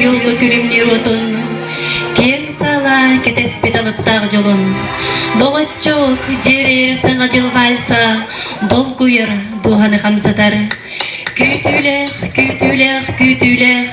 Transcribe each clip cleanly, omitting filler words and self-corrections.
Yolgu külümler otun, ken sala ketespet alıptağ jolun. Doğatçok jerer sana jılgalsa, dol kuyur duhanı hamsadar. Kütüler, kütüler, kütüler.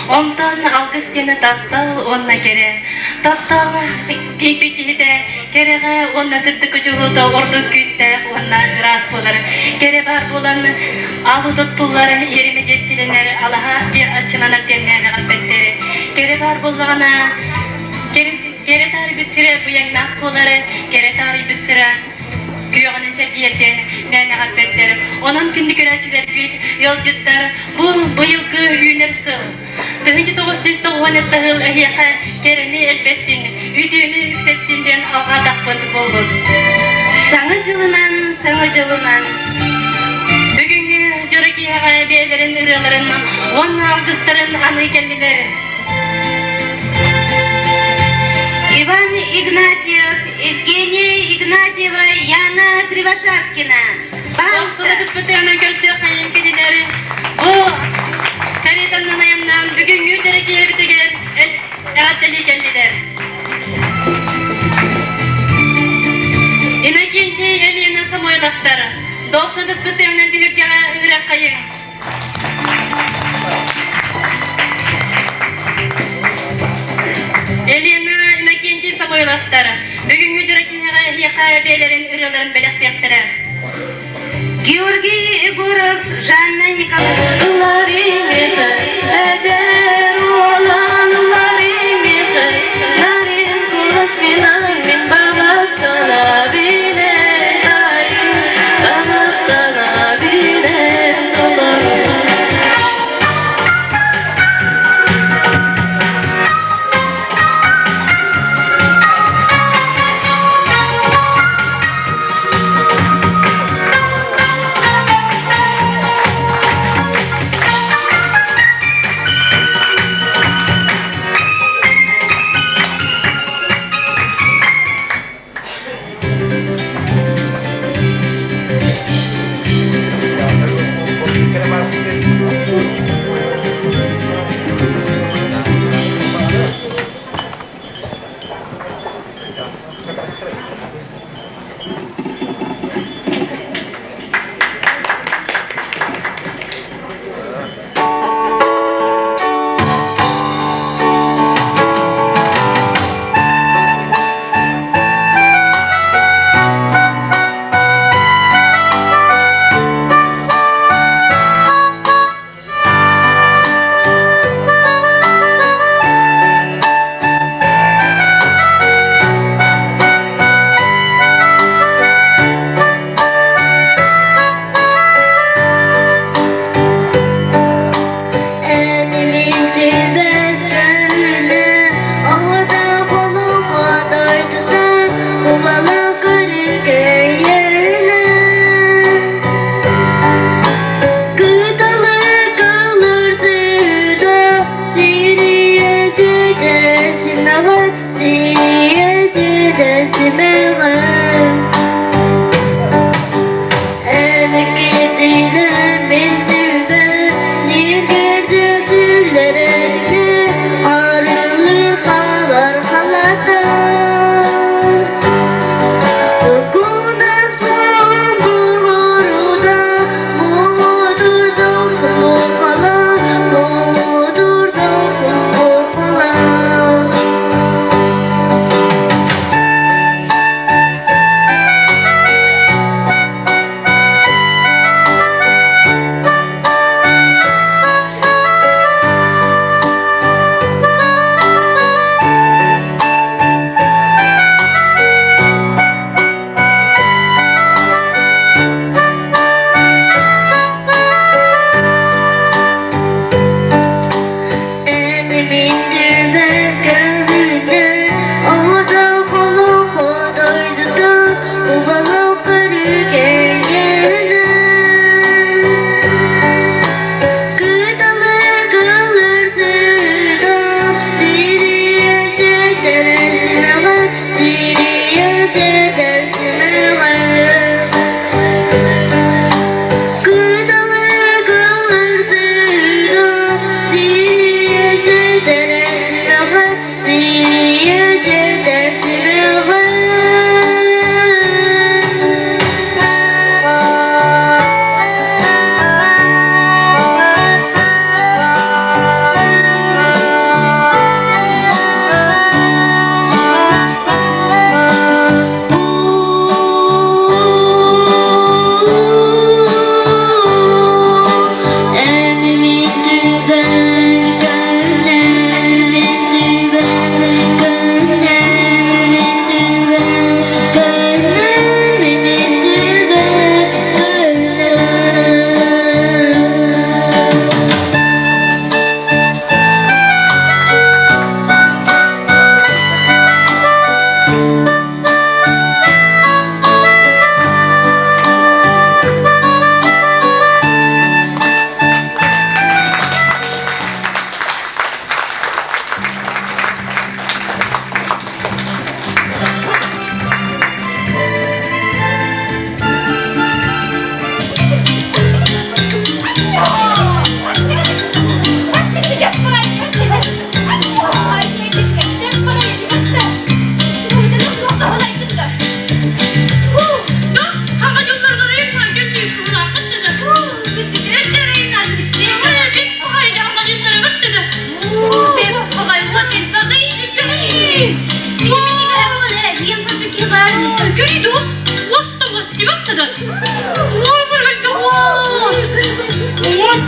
Ondan Augustine taptal onna kere. Taptal pipitide kerege onna sırtı juluda ordu küste onna ras bolar. Kere bar bolan alıdı tulları yerime jetçilenler Allah'a bir açılanır demlerine kalbetteri. Kere bar bolana kere tarih bitsire bu yannak boları kere tarih bitsire Kuyağının sergiyeti, nene kalbetleri, onun günlük üretçileri büyük yolcutlar, bu yılgı hüner sığ. 1990 yıl ehiyaka kereni elbettin, üdüğünü yükselttiğinden alğa dakbandı boldur. Sana jılınan. Bugünkü jörek iyağa beylerin ırıların, onun avgıstların anı kendileri. Иван Игнатьев, Евгения Игнатьева, Яна Кривошапкина. Dostluğu kısmetinden görse kayın kedileri, bu karitanın ayından bugün yücerek yeri bitigen el-ateli kendiler. İnakinci elini samoya daftarı, dostluğu kısmetinden dühüp yana ırak kayın. Elini inakinci samoya daftarı, bugün yücerek yaka beylerin ırıların belek bektire. Георгий Егоров, Жанна Николаевна. Narın kulak bina min babası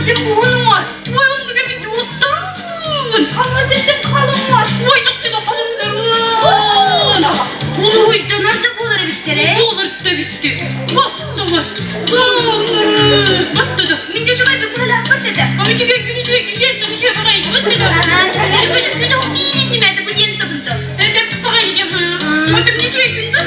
Sen buğulmaz. Vay onu gibi yuttan. Kanka sesim kalınmaz. Vay dıktı da kalındır. Bunu uydu nasıl bulur bir kere? Olur da bitti. Bastı bastı. Battı da. Minde şu kadar bir laf var dedi. Ama iki gün günü şöyle gidiyor da bir şey bakayım. Battı da. Günü o değil demedi bu yeni tabunda. Ben de bakayım. Baktım ne şey gündü.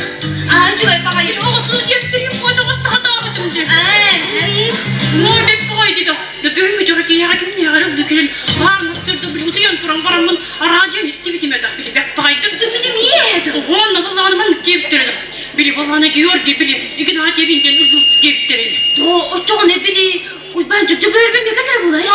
Cugay bakayım. Havasını yaptırayım. Boşa boşta hata ettim diye. Ne? Ne bakaydı da. Da böyle bir çocuk yakim ne yarım dökülün. Var mıstır da bir uzayan turan varamın aracın istevi demedi. Bile bakaydı. Benim iyi. Onunla vallahi ben diyiptirdim. Biri vallahi giyiyor ki biri ikna cebinden uzun diyiptirdim. O çok ne bileyim. Ben çok görmem ne kadar bulay. Ya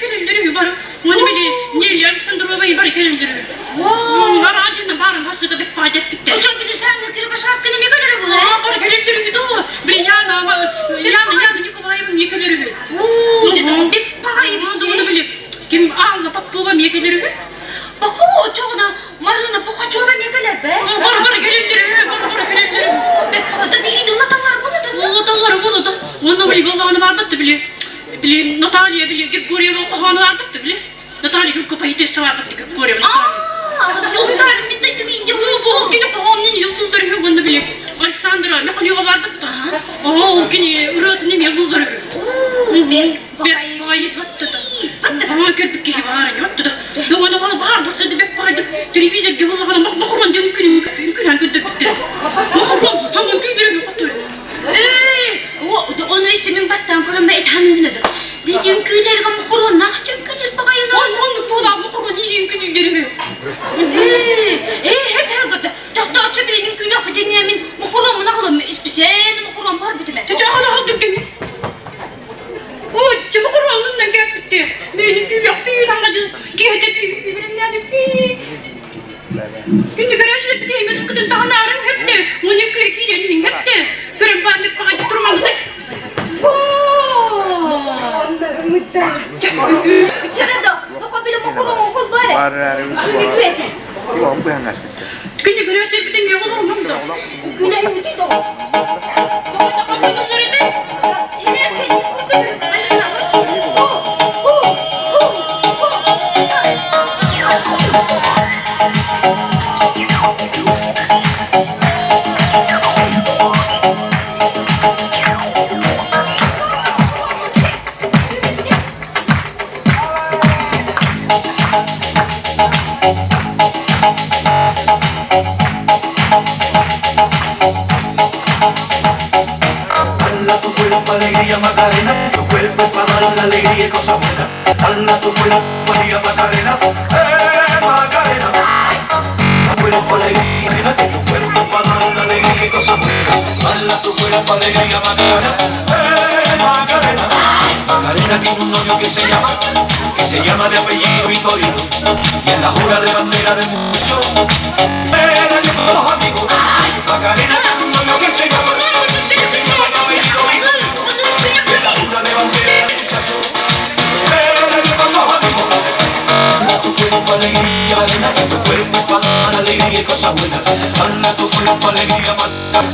gelenler yubarı. Onu bile ne yapsın durma yubarı gelenler. Wow. Aracın varın hasta bir fayda bitti. O çok bilir sen de kırbaç hakkında ne kadar bulay. Aa bana gelenler bir doğu. Bir yana yıkılayım yıkıları. Oo, bir payı Onu bile kim ağla bak babam yıkıları. Bak o çok da marına bu kaç ömür ne kadar be. Bana gelenler. Be da bir yıllatanlar bunu da. Onu bile vallahi var battı bile. Bile Natalya bile Gregorya Hanı var battı bile. Natalya bir kopayı testi var battı Gregorya Natalya. Yıldızlar bir de ince Bu gene pahanın yıldızları yok onu bile. Alexandra ne kalıyor var battı. O gene ıratın hem yıldızları. Bir payı battı da. Ama köpük kişi var yattı da. Doğada bana vardı seni bir paydı. Televizyon gibi vallahi bak bakıran dönük günüm kötü bitti. Bakıran hemen güldürüm oturuyor. Onun ismin bastan kurun ve tanıdın. Diyeceğim köyleri ama kurun nakçın köyleri bakayım. Onluk tuğdan bakıran yiyeyim günlerimi. Hep hakikaten. Tahta açabilirim günah bir deneyemin. Kurun mu nakılım? İspisen kurun var bitime. Çocağını aldık demin. O çabuk oranından geçti. Benim gibi yapıyor tamacı. Giyede birbirinden bir. Şimdi garajda bir deyim sıkıntı daha narın hep de. Onu köye gidersin hep de. Görün ben bir paketi durmadı da. Onları mıçar. Çare da. Bakabilirim kurun okul böyle. Không quen là Şimdi garajda bir deyim yapalım mı da? Gülen yüzü de o. Doğru da kaçırdılar edin. Alegría Macarena, tu cuerpo es para dar la alegría y cosas buenas. Dala tu cuerpo alegría Macarena, Macarena. Tu cuerpo alegría, que tu cuerpo es para dar la alegría y cosas buenas. Dala tu cuerpo alegría Macarena, Macarena. Macarena tiene un novio que se llama de apellido Vitorino. Y en la jura de bandera de muchos, era de todos los amigos. Macarena tiene un novio que se llama de apellido Vitorino. De bandera, muchacho, será de todos los amigos. Dala tu cuerpo alegría, Macarena, que tu cuerpo para dar alegría y cosas buenas. Dala tu cuerpo alegría, Macarena.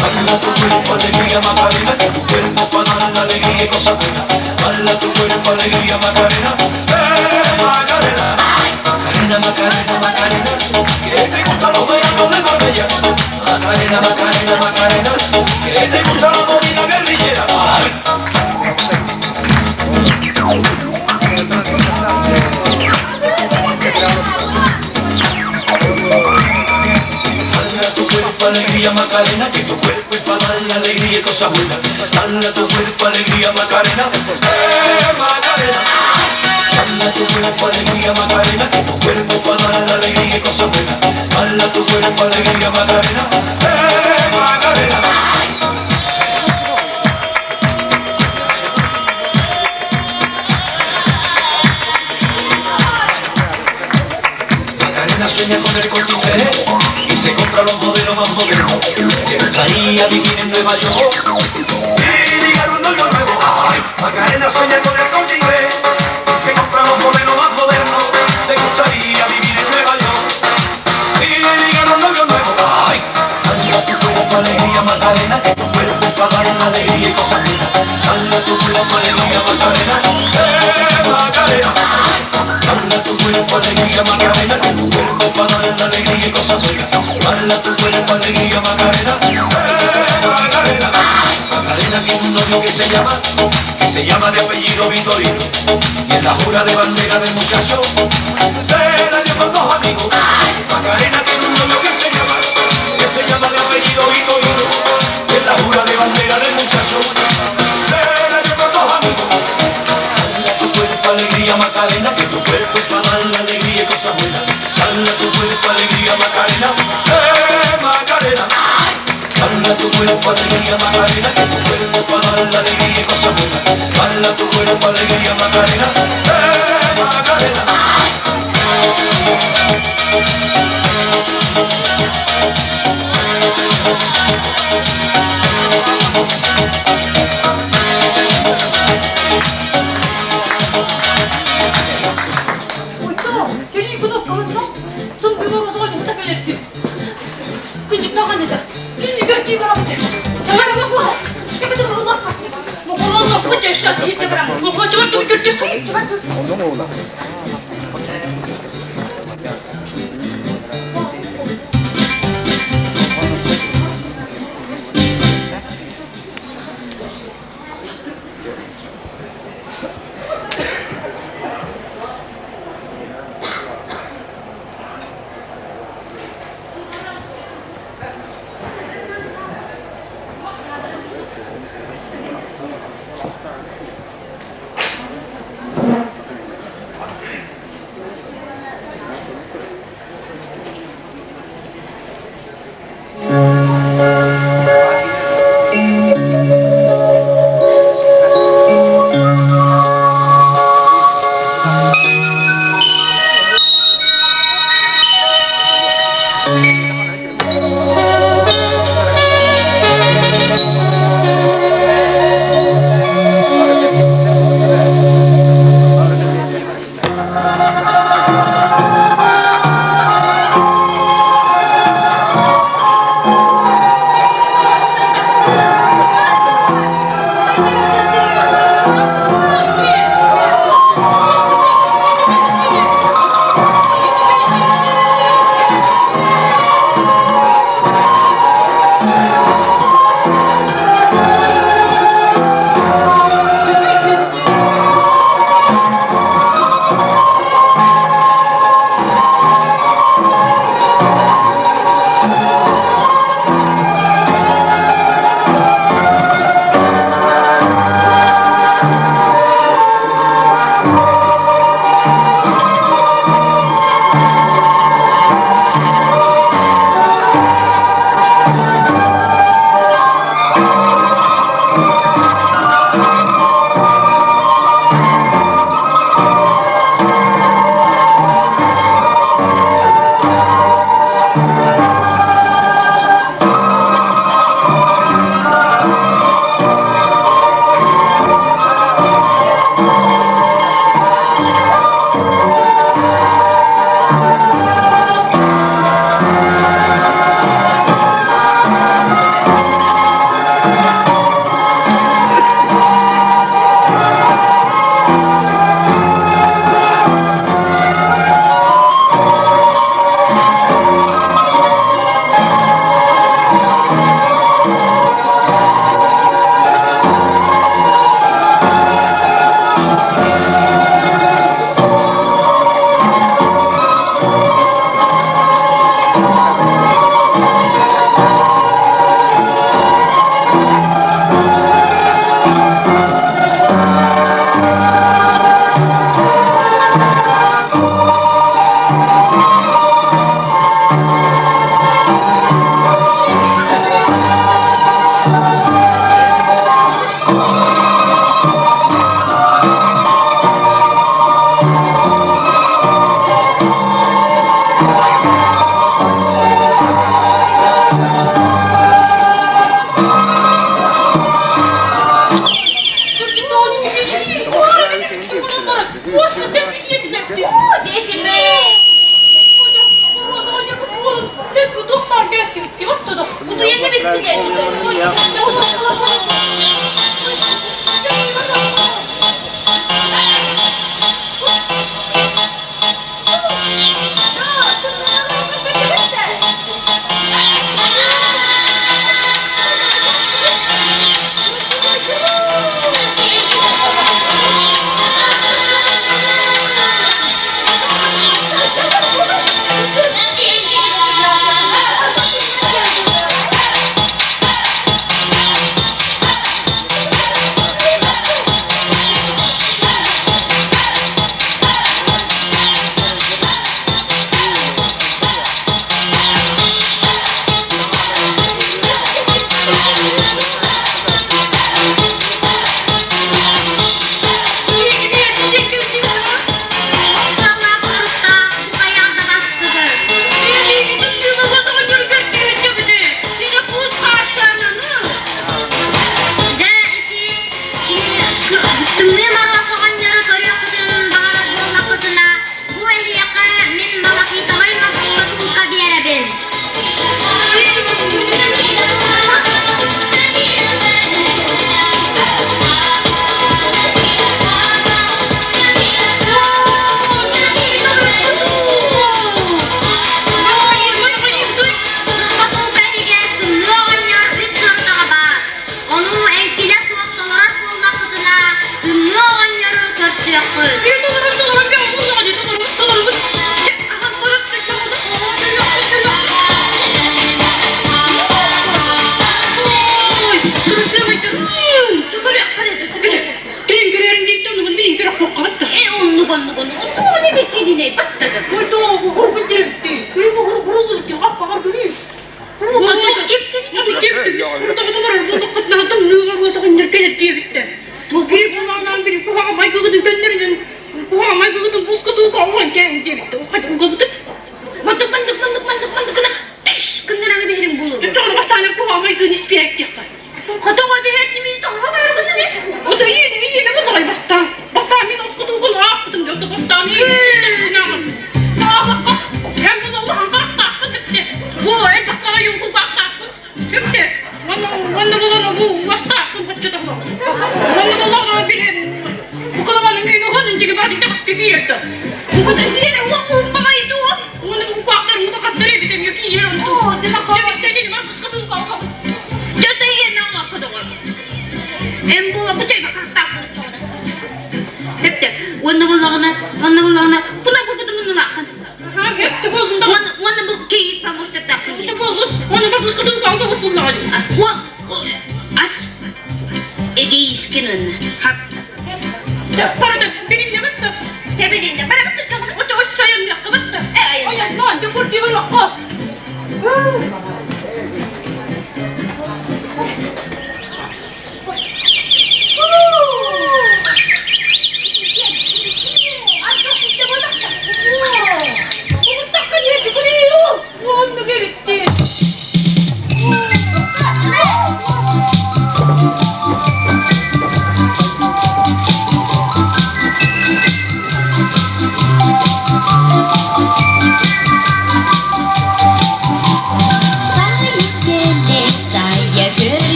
Dala tu cuerpo alegría, Macarena, que tu cuerpo para dar alegría y cosas buenas. Dala tu cuerpo alegría, Macarena, Macarena. Macarena, Macarena, Macarena, que te gustan los veranos de Marbella. Macarena, Macarena, Macarena, que te gusta la movida guerrillera. Ay. Dala tu cuerpo alegría Macarena, que tu cuerpo es para dar la alegría y cosas buenas. Dala tu cuerpo alegría Macarena, Macarena. Dala tu cuerpo alegría Macarena, que tu cuerpo es para dar la alegría y cosas buenas. Dala tu cuerpo alegría Macarena, Macarena. Macarena sueña con el Corte Inglés y se compra los modelos más modernos. Le gustaría vivir en Nueva York y ligar un novio nuevo. Ay, Macarena sueña con el Corte Inglés y se compra los modelos más modernos. Le gustaría vivir en Nueva York y ligar un novio nuevo. Ay, dala tu cuerpo alegría Macarena, que tu cuerpo es para dar la alegría y cosas buenas. Dala tu tu cuerpo alegría Macarena, Macarena. Dala tu cuerpo alegría Macarena, que tu cuerpo para dar la alegría y cosas buenas. Dala tu cuerpo alegría Macarena, Macarena. Macarena tiene un novio que se llama de apellido Vitorino. Y en la jura de bandera del muchacho se la dio con dos amigos. Macarena tiene un novio que se llama de apellido Vitorino. Y en la jura de bandera del muchacho se la dio con dos amigos. Dale a tu cuerpo alegría Macarena, que tu cuerpo es para dar la alegría y cosas buenas. Dale a tu cuerpo alegría Macarena, Macarena. Dale a tu cuerpo alegría Macarena, que tu cuerpo es para dar la alegría y cosas buenas. Dale a tu cuerpo alegría Macarena, Macarena. Gene yıkılıp kalınca tüm bir babası var yumurta böyle etti. Küçük takan dedi. Gene görkeyi bıraktı. Tamam mı bu? Şimdi de Allah kalktı. Bu kuralın lafı göster deyip de bıraktı. Bu hocam da bir gördü. Tümlü mağasagan yarı soruyor kızın bağırız bolla kızına. Bu ehliyaka min malaki tavay masulu kabiyere bil. Kızmatul berige tümlü oğanyar üst sırtığa var. Onu enkile soğuk dolarak bolla kızına. Tümlü oğanyarı köptüyor kız. Onu ne beklediğine baksadım. Bu kadar cepte. Mandık kına. Tış! Kındıranı benim bulur. Katoğa bir etli mi? Daha da yargını ne? Bu kadar bir yere uğur babaydı o. Oo, demek o. Cadı yerine Allah katoğa. En bu çay bakar takılır sonra. Hep de onu bulağına buna bu kadının lakın. Onu bu keyif pamuçta takılır. As Ege iskinin. Hap. Tebediğinde bana bakın çabuk. Orada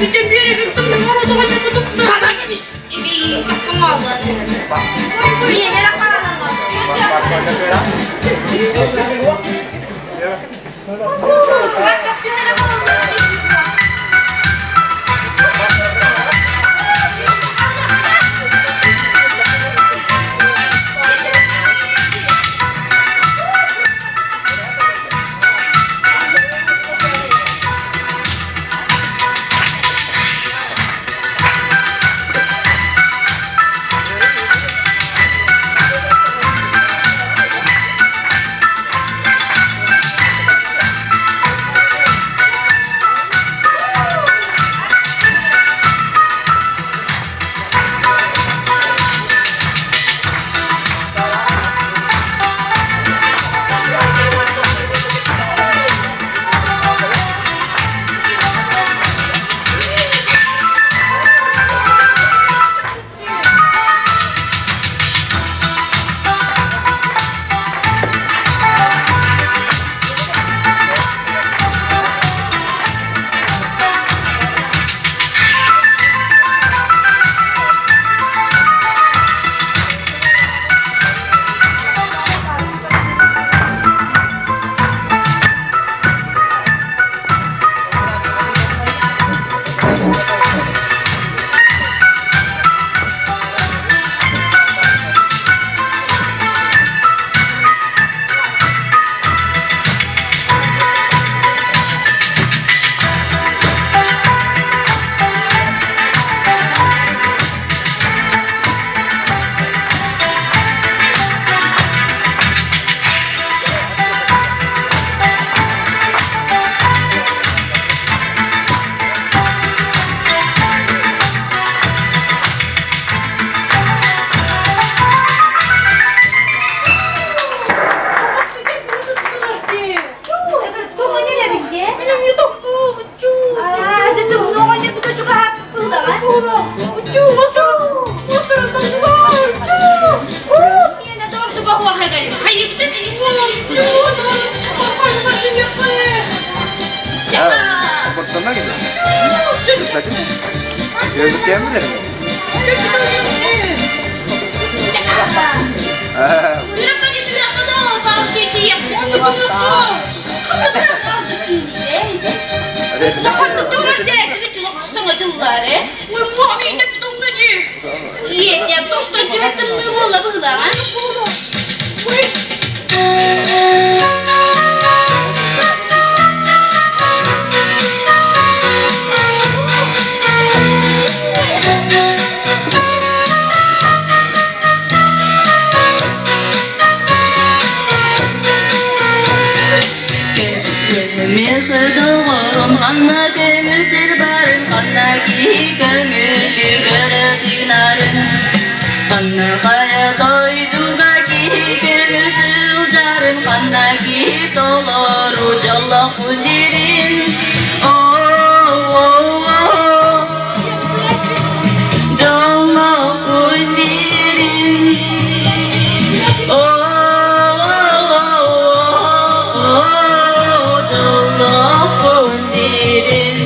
Bütün bir yere gittim de bana soğuk tuttum. Tamam gibi. İyi, hakkım aldı. Niye nereye karadın lan? Bak yapıyor nereye karadın. Sana gidiyor. Sakın. Gözlükleyen mi derim? Kanna köngül sirbarın, kanna ki köngülü görüp dinarın. Kanna kaya doyduga ki köngül sılcarın, kanna ki tolor ucalla kundirin. Oh, oh, oh, jalla kundirin. Oh, oh, oh, oh, jalla kundirin.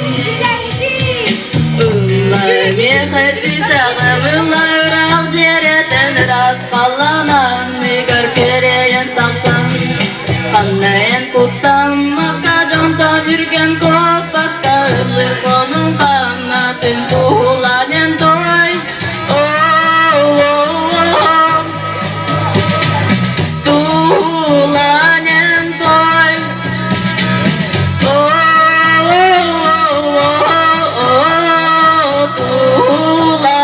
Kanayan kutam maka jonton yurgen kopat kaili konung kana tentulan yang toy. Oh, oh, oh, tulan yang toy. Oh, oh, oh, oh, tulan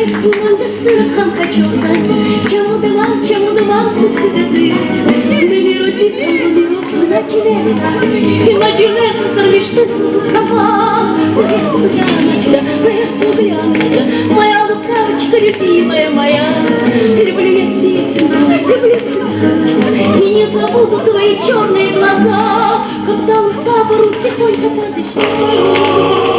Ай, с туманды сыроком качался, чему дыман посыгады. Мені родів, на тілеса старміш пису капа. Моя цугляночка, моя лукавочка, любимая моя. Люблю я песенку, люблю цветочка, и не забуду твои черные глаза, когда он по бору тихонько подыщет.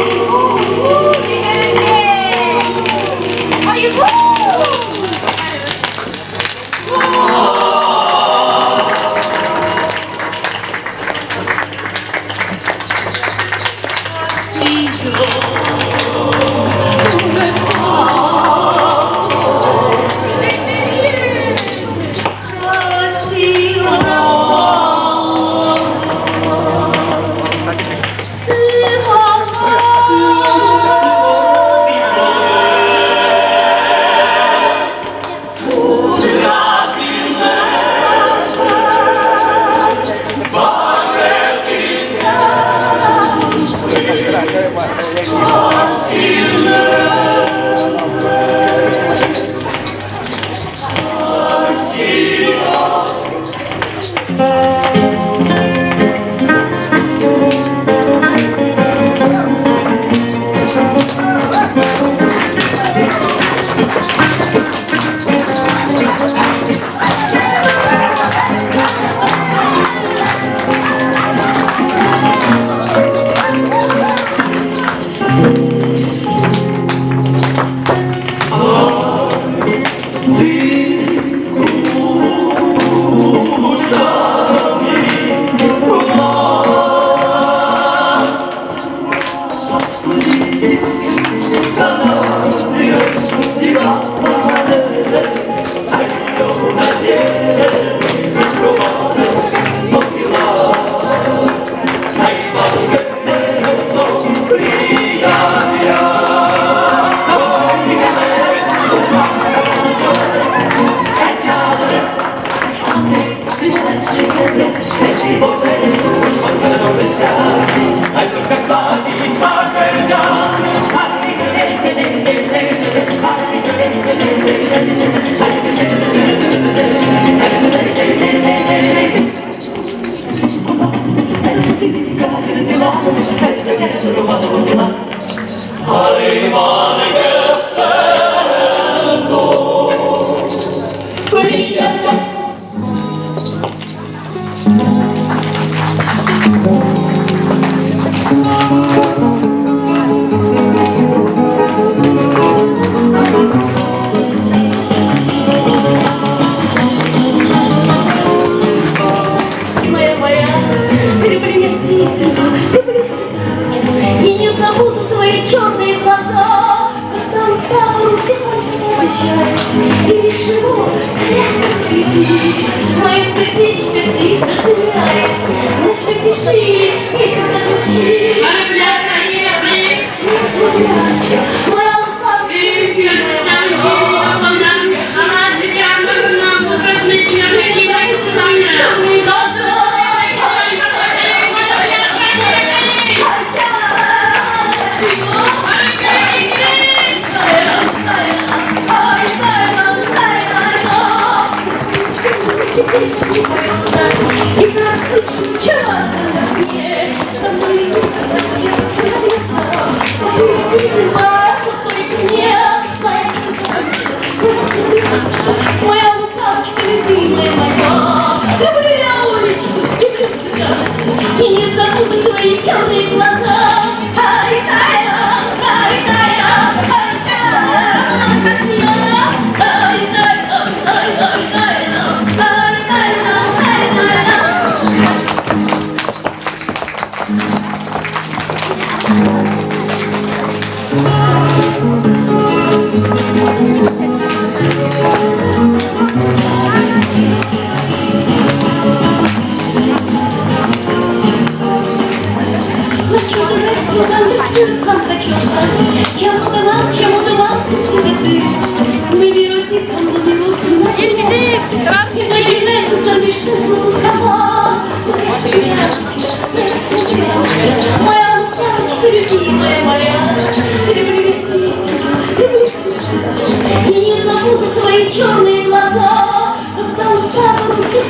твои черные глаза, когда устала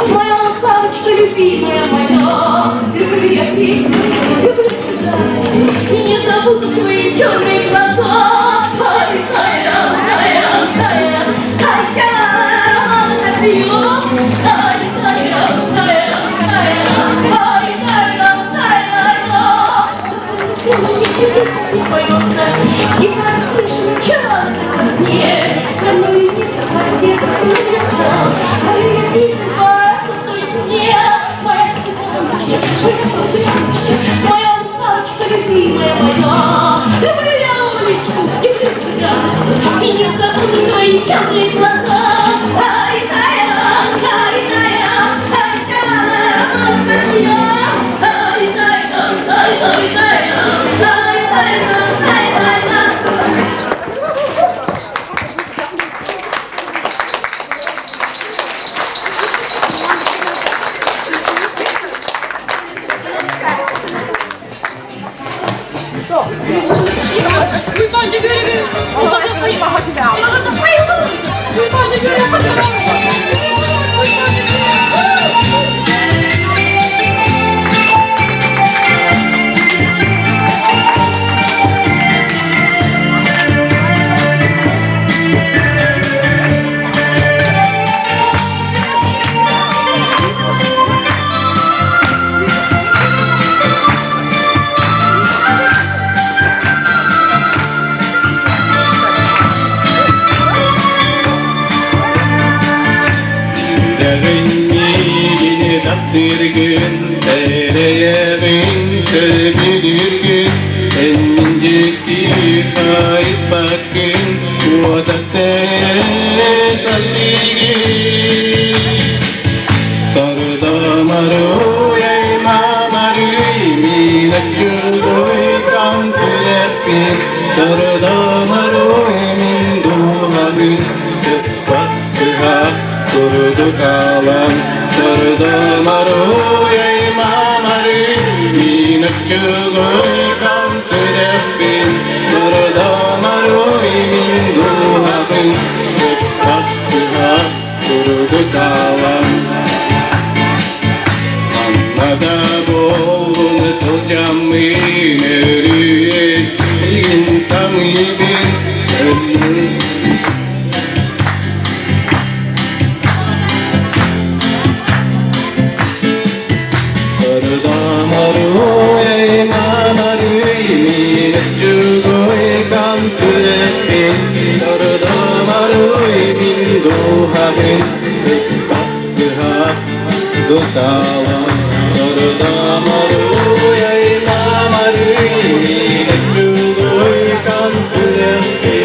моя ласточка любимая моя. Люблю я песню, люблю тебя, и не забуду твои черные глаза. И послышно чего мне, со мной не хвосте посмеется, а я песня только мне, моя моя ласточка любимая моя. Люблю я уличку, люблю тебя, и не забуду твои темные глаза. Bence görevi uzakta payı var. Uzakta payı var. Bence görevi var. Bir gün nereye bir gün en inciktir kayıp bakın bu da tadilgi sarda maru yayma maru minatçudoy kan sürekli sarda maru emin duvarın sıfattıha kurdu kalan sarda maru yayma maru minatçudoy kan sürekli sarda maru emin duvarın sıfattıha kurdu kalan Anlada bol nasıl camın örüye insan ibin ölüm Sarıda maru yayma maru minatçudoy kan sürekli sarıda maru emin duvarın sıfattıha Dutawa sarda maru yayma maru minatçudoy kan sürekli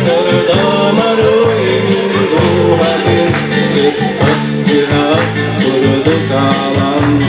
sarda maru emin duvarın sıfattıha kurdu kalan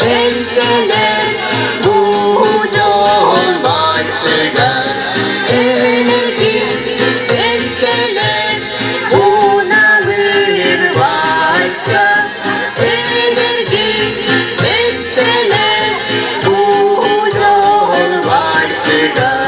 elgeler buca olmaysılar Enerji elgeler buna bir başka Enerji elgeler buca olmaysılar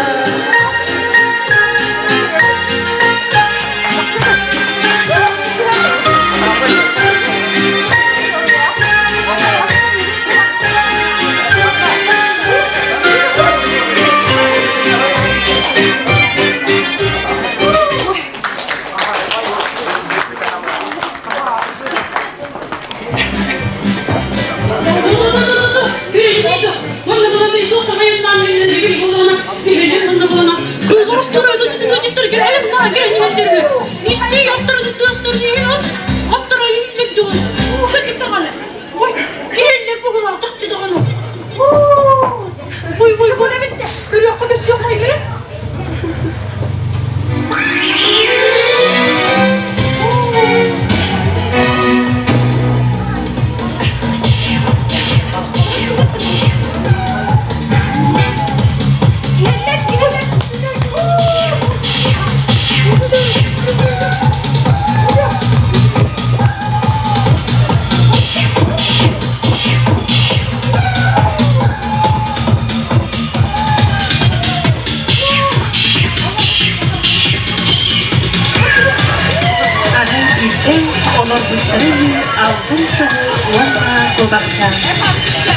Altın sağı valla sobakça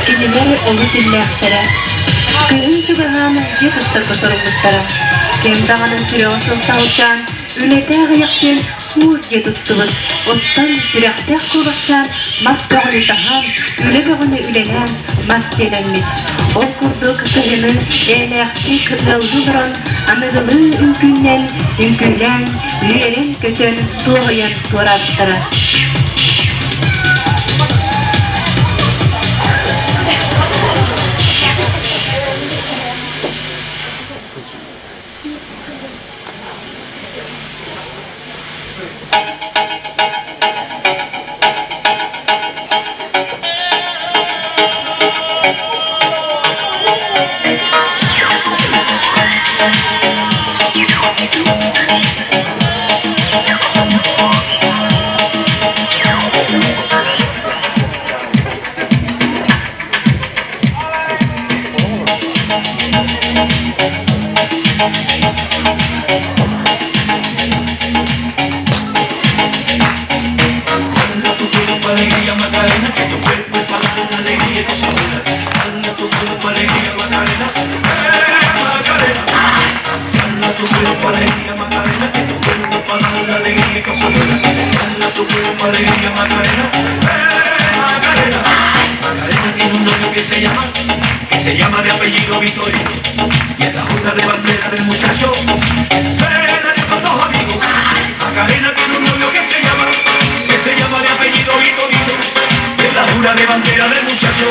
Kediler olu zillahtere Kıyın çıgıhan cekıttır kusurumluktara Kem dağının türeğasıl sağıtcan Ülete ağayakken uz je tuttubuz Ottan sürektek kubakçan Mas bağını tahan Üle bağını ülenen Mas jelenmit Ol kurduk kıyını Eylekti kırnaldı duran Anadolu ünkünden Ünkülen Üyeren kötön Doğayan tuğrattıra alegría Macarena, que tu cuerpo es para dar una alegría y cosa buena. Dale tu cuerpo alegría Macarena, Macarena. Dale tu cuerpo alegría Macarena, que tu cuerpo es para dar una alegría y cosa buena. Dale tu cuerpo alegría Macarena, Macarena. Macarena tiene un novio que se llama de apellido Vitorino. Y en la junta de bandera del muchacho se la dio con dos amigos. Macarena tiene un novio que se llama de apellido Vitorino. Y en la jura de bandera del muchacho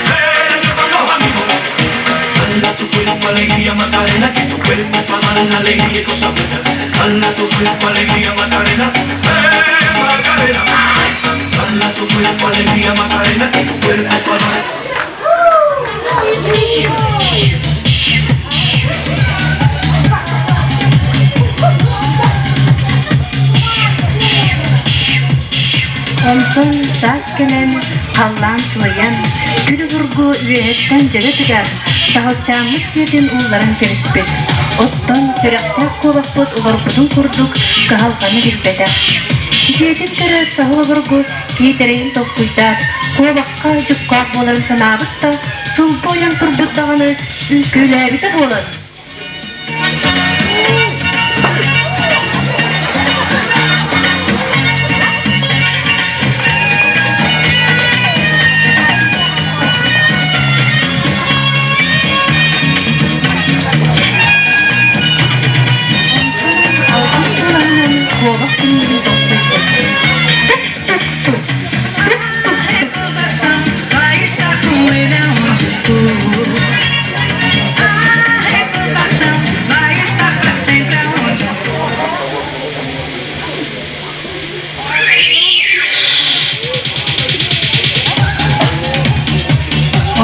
se la dio con dos amigos. Dale a tu cuerpo alegría Macarena, que tu cuerpo es para dar la alegría y cosa buena. Dale a tu cuerpo alegría Macarena, Macarena. Dale a tu cuerpo alegría Macarena, que tu cuerpo es para dar. Ondan saskenen kallan sılayan Gülü vurgu üyetten jöle tüger Sağıtçağımız jedin uğların perispet Ottan sürektek kovakbut uğurpudun kurduk Kahalkanı bilbeder Jedin taraf sağılı vurgu Yetereyin tokkuytar Kovakka jukkak boların sanabıt da Sulpa oyan turbut dağını Ülkülebiter olur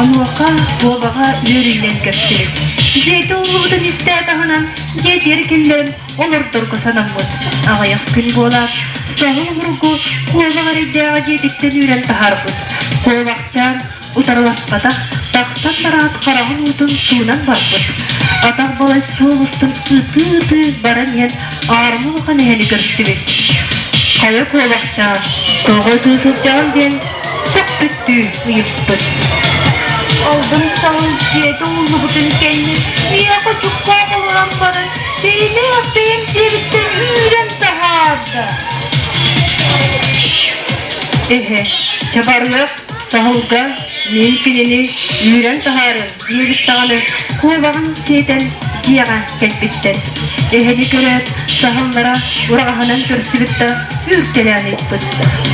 Anuaka kovaga yürüyen köpçülük. Jeti oğluğudun istätähınan jeti erkinlerin olurdurgu sanammıd. Ağayak gün bolar. Soğul vurgu kovaga reddaga jetikten üren taharbıd. Kovakcan utarlaspada taksan barat karağın udun suunan barbıd. Ataq balay soğustun ıtı baran yen ağrımılıqan eheni görüsübet. Kaya kovakcan toğu tüsülcan den çok büttü uyuppıd. Aldım sağın jeti oğlu bütün kendi. Niye çocukka oluran barın? Beyni benim cebitten üren tahardı. Ehe, çabarlık, sahılda, mümkünini, yüren taharın, birlik tağını, kovağın seyden, ciyağa kelbitten. Eheli göret, sahıllara, urağanan körsülükte, ürtelen etpid.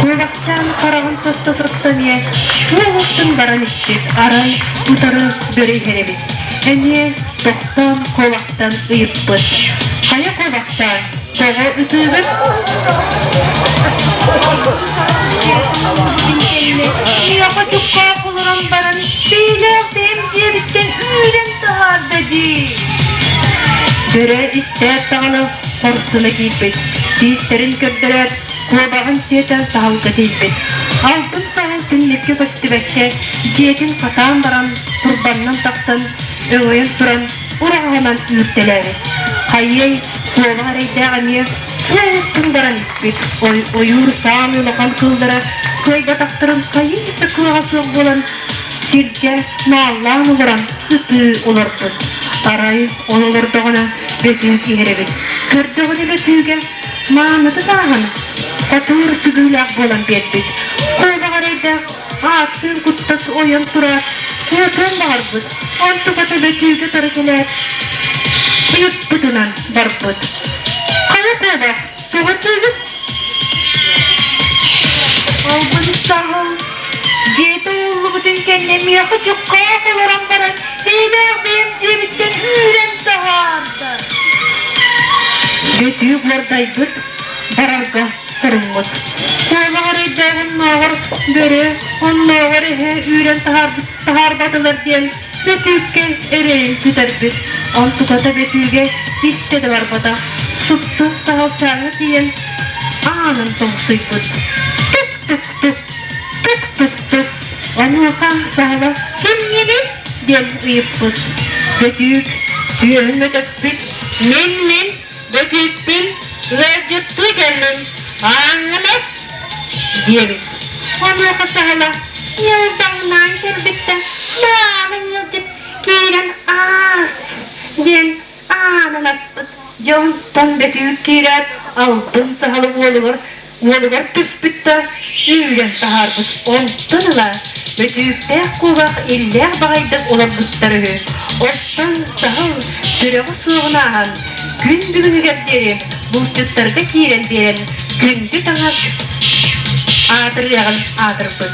Kovakçan, karağın sosta sırıqtaniye, soğustun baran istit, aray, tutarı, börey herebit. Ene, toqtan, kovaktan ıyıppid. Kaya kovakçan, toğu ütübüt, Niye çocukka oluran barın? Beyni benim cebitten üren tahardı. Böre ister tağını korusuna giyipet. Dizlerin köpdeler, kovağın seyten sağlıkı deyipet. Altın sağıl günlükü göstübekke, jetin katan baran, turbandan taksan, öğün turan, urağanan ürteleri. Hayyay, kovağa reydağınıya, soğustun baran ispet. Oyur sağlığılakan kıldıra, koyga taktırın kayıntı kılağa soğuk bolan, sirke nağlan oluran ıtı olurdu. Aray olurduğuna betüğü kiherebit. Gördüğünü betüğe manıdı dağın. Katır sügüylak bolan betbit. Kovağa reydağ, atın kuttası oyan turar. Kutun barbıt. Ontu katı betüğe tarıkeler. Yut butunan barbıt. Kaya kova, soğuk tügüt. Aldım sağın jeti oğlu bütün kendi. Niye çocukka oluran barın? Beyni benim cebitten üren tahardı. Betüğü bordaybıt, bararga kırılmıd. Kovağa reydağın nağır böre, on nağır ehe üren taharbadılar diyen betüğke ereyin tüterbit. Ontukata betüğe istedi barbada, suttu sağal çayı diyen anın toğsuypıd. Tık tık tık, tık tık tık. Anuaka sağla kim yedi diyen uyuppıd. Betüğ tüyönme tökbit, min betüğün vercüttü gelin anlamaz diyebit. Anuaka sağla yıldağından kerbitte nağın yıldit kiren as diyen ananaspıd. Jontan betüğ kiret altın sağlı Oğlular püspütte üyren taharbıt ontanıla betüğte kuvak iller bağaydık olan bıttarı. Ottan sağıl süreği soğuna ağın. Gün bügünü gerderi bu cüttarda kiren deren gündü tağas adır yağın adır bıt.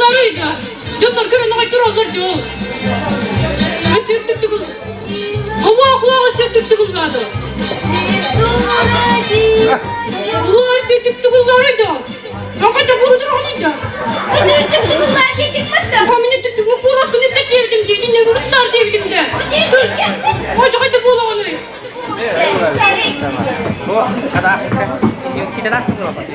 kızlarıydı. Canlar kırın aytır oldur yol. Esirttikti kız. Hava esirttikti kızlardı. Hava esirttikti kızlarıydı. Fakat buldur onuydu. Ne istekti kızlar dedik mi? Tahmin ettik bu burası ne tek devdim dedi. Ne bulutlar devdim de. Hoca hadi bul onu. Oh, kata asik kan? Kita asik loh Pak.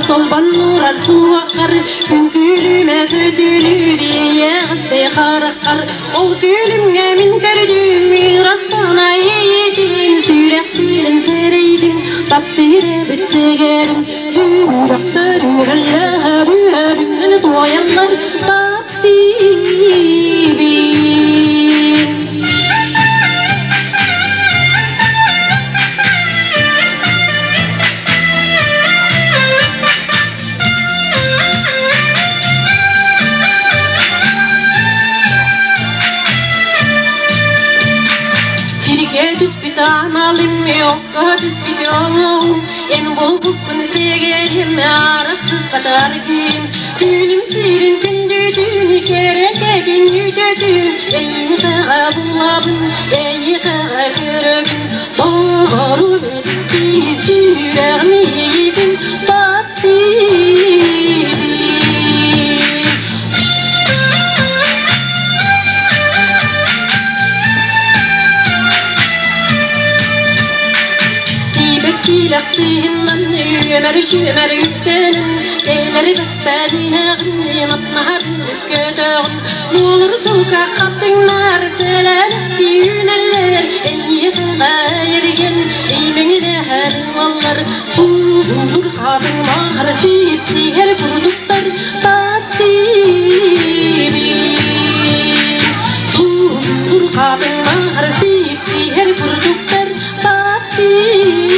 Tolban nural suakar, gün gülüme sütülür yağızdı karakar. Ol gülümge min gördüm, mirasana yedim, sürek bilin sereydim, taptire bitsegerim. Sündüktörüm güllerüm, doyanlar taptibim. Analım yok, düz gidiyorum. En bol bukun segerim, araksız kadar kim. Günüm sirin gündüdün, kereke gün yüdüdün. Ey kağa bulabın, ey kağa görübün. Doğru bitti, süremiydim, tatlıydım. Laksihinden Ömer yüklenin Eyleri betteliğe gınni matmaharın gödağın Olur sulka kaptınlar Selalet düğüneller Eyyi kıla yergen Eymeni de helvallar Suldur kadın mahar Sipsi her kurduklar Tatibim Suldur kadın mahar Sipsi her kurduklar Tatibim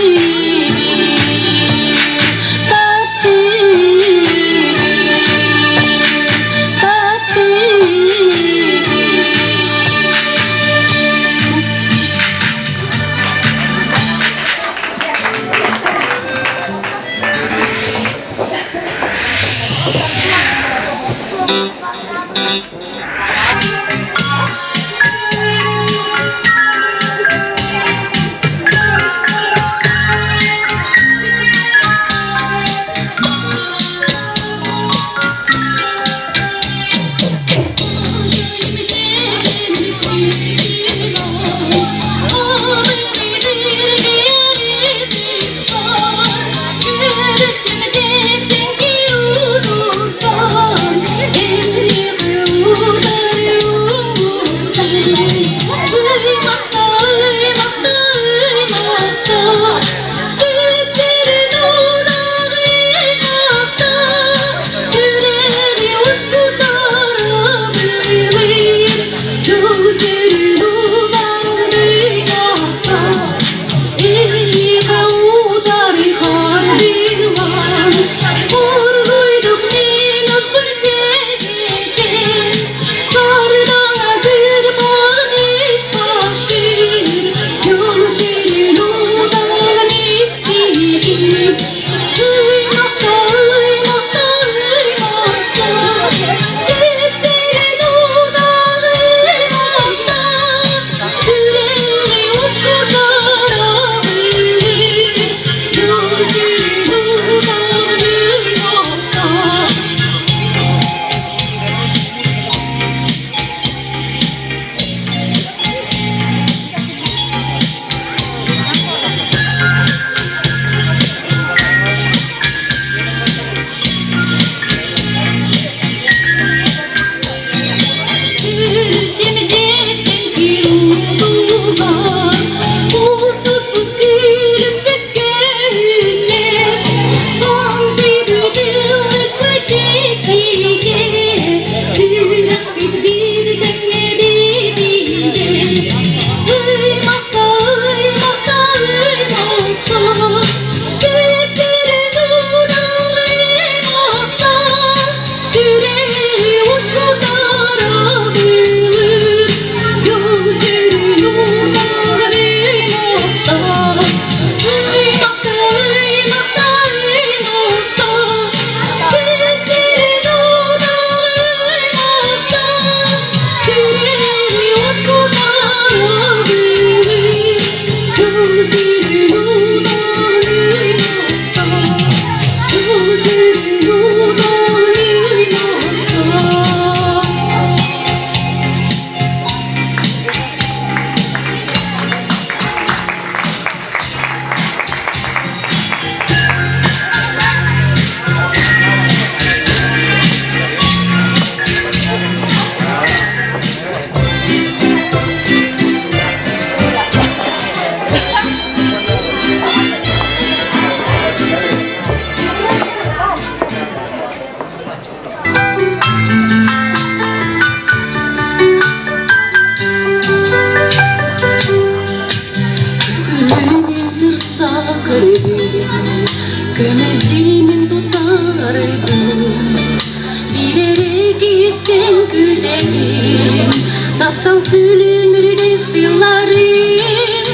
Таптал күлүмүрү спилларын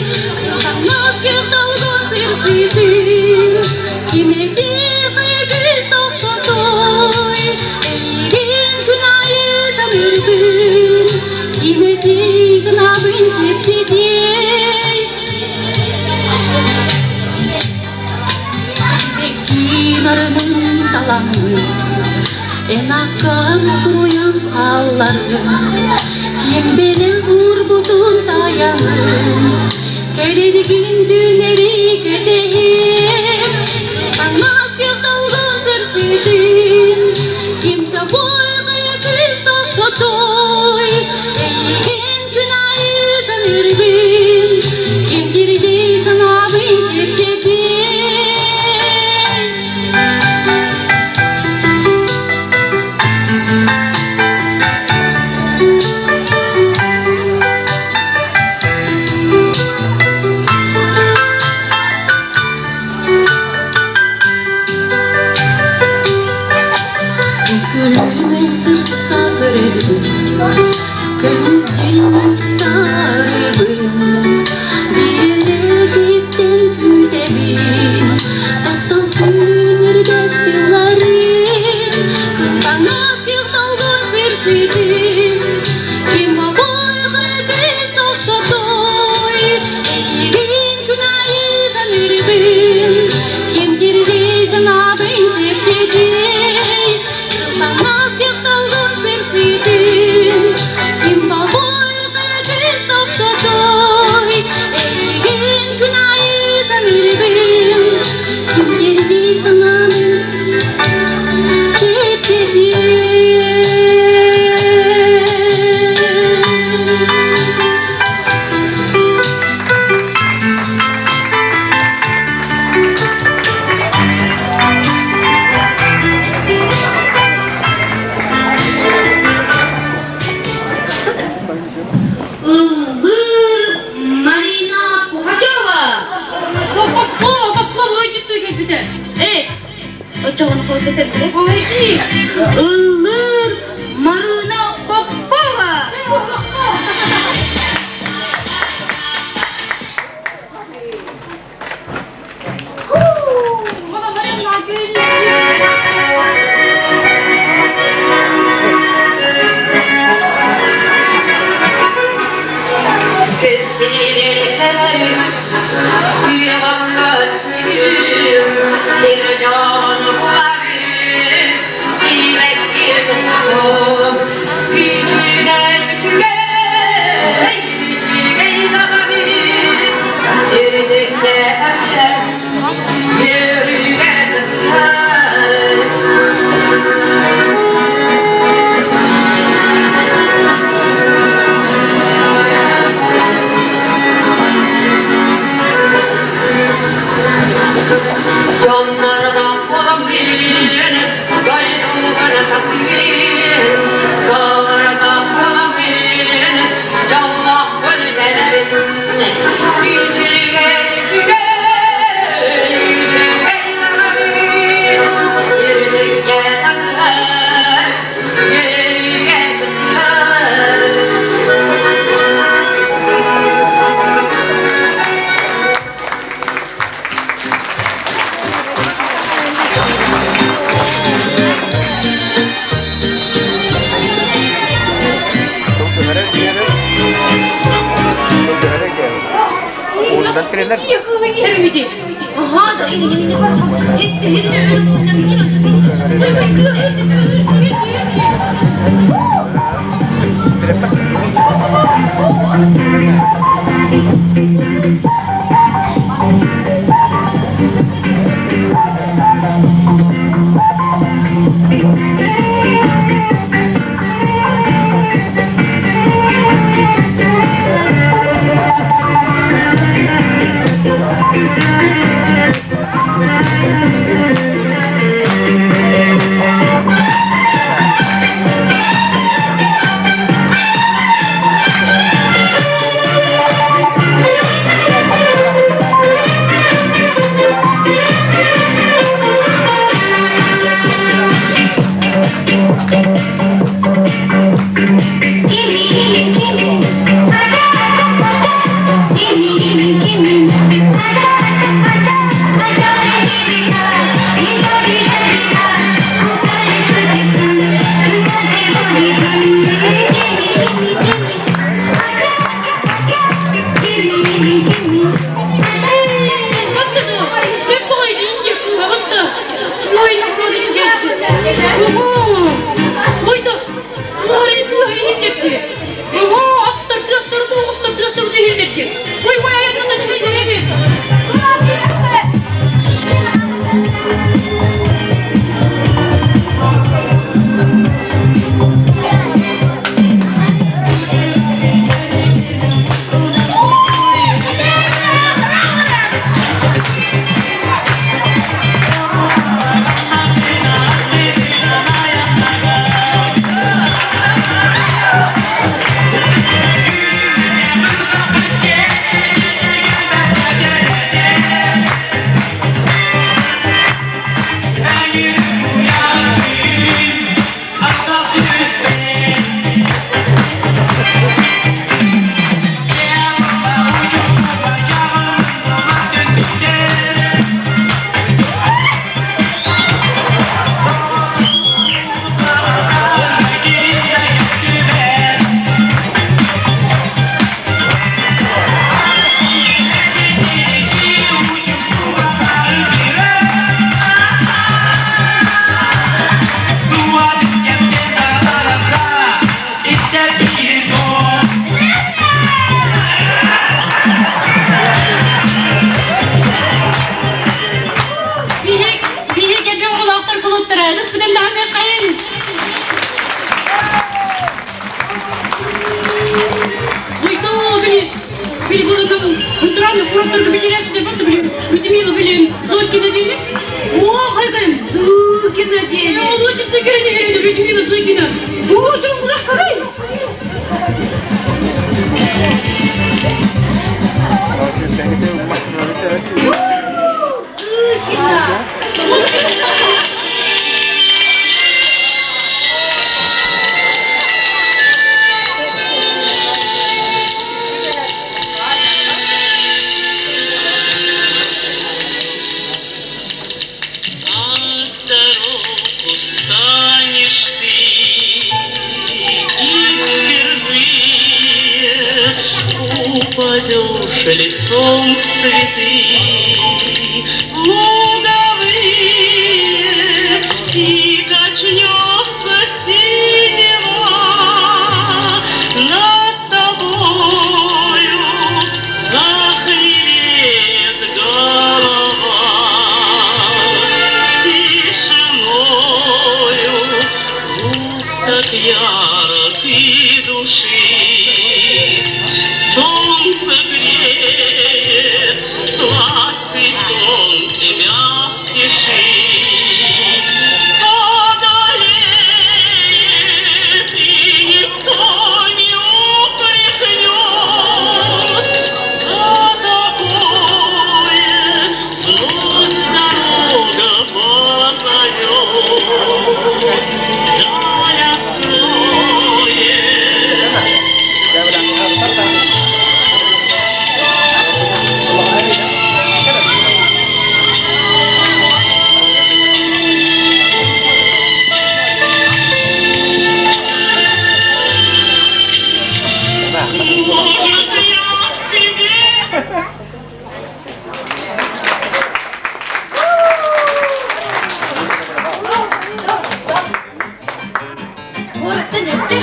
Канат керталган сырсыдын Кимеди кайгыз токтотой Эйген күн айы замырбын Кимеди сынабын чепчедей Бекин арының таламын Enakkan suruyan hallarım Yembele vurgudun dayanım Kerediğin düneri köteyim Anlat yıkılgın zırsıdın Kimse boyğaya kız totoy Eğen günahı sanırbın Kim girdi sanabın çepçedin Kömürcünün tarifin Birine gittin kütebin Tatlı külünür destilerin Kırbanak yıktalgın sırsidin Kim boyga kız toktotoy Eğilin günahı zanırbin Kim girdi sanabın çepçedin Kırbanak yıktalgın sırsidin Kim boyga kız toktotoy Eğilin günahı zanırbin Kim girdi sanabın çepçedin Ыллыр Марина Пухачева. Бабу öcüttü keside. Очоғын қойды сәлді. Haydi. Ыллыр Марина Попова. Yakını yerim idi. Aha da ini var. Etti ölümünden Thank you. Oyda, Muharrem'de hildirdi. Attır, kıstırdı, uğustır, kıstırdı, hildirdi. Oy, ayaklarına hildir, evet. Упадешь лицом в цветы луговые, и качнется синева над тобою, захмелеет голова тишиною, будто к яркой души солнце греет, сладкий сон тебя в тиши. Одолеет, и никто не упрекнет за такое, вновь дорога позовет, даль откроет.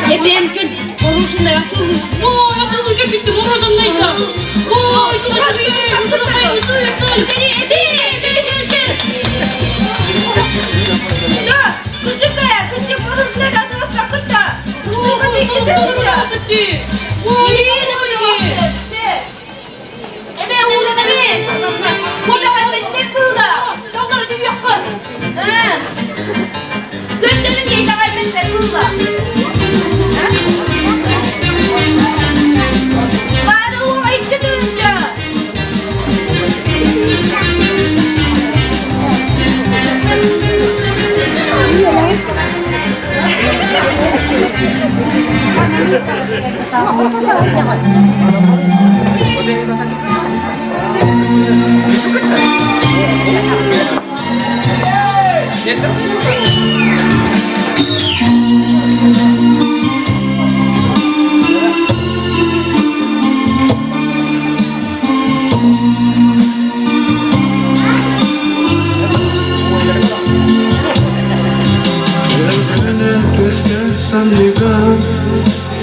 Efendim, konusunda yapıldı. Yapıldı, bitti, oradan neyse.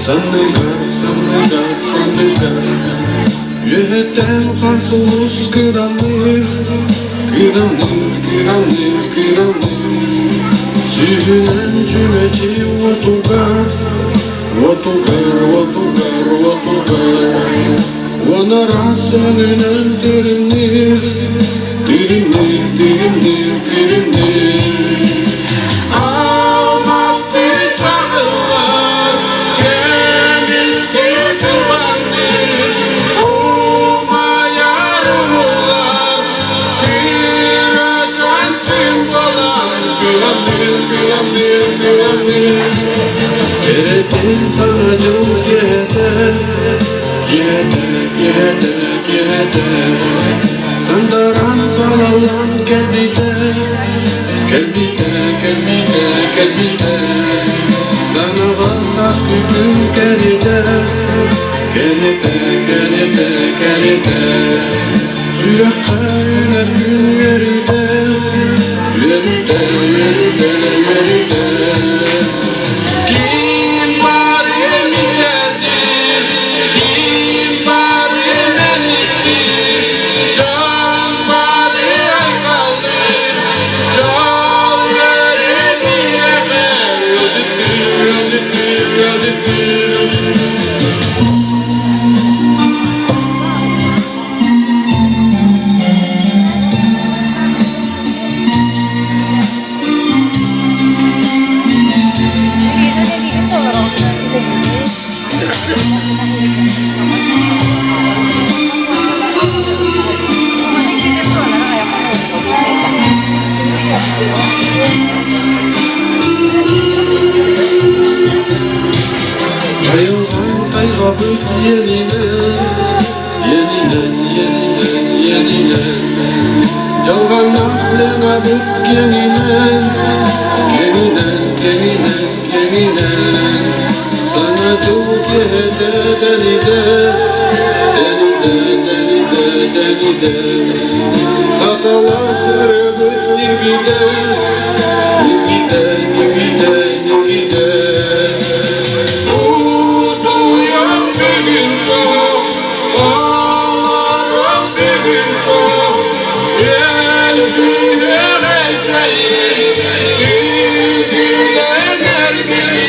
sandıgar Yühetten karşılız kıranır Sühünen cümeci vatugar Vanara sönünen dirimnir Almastı çağırlar Kendisi tübandır Umayarlar Bir açan çimbalar Gülamdir Gerekin sana çok gede Sandaran salalan kelbide Sana varsas bütün geride Sürekli yöner gün yeride Kim bari içerdir Kim bari menittir Can bari aykaldır Can verir öldürdür Yayılgan kaygabıt yeniden Calgan aklına büt yeniden Sana çok yehede delide Satalaşır büt nibide Uduyan bir gün soğuk Ağlarım bir gün soğuk Elçiler elçeyi Gülen ergici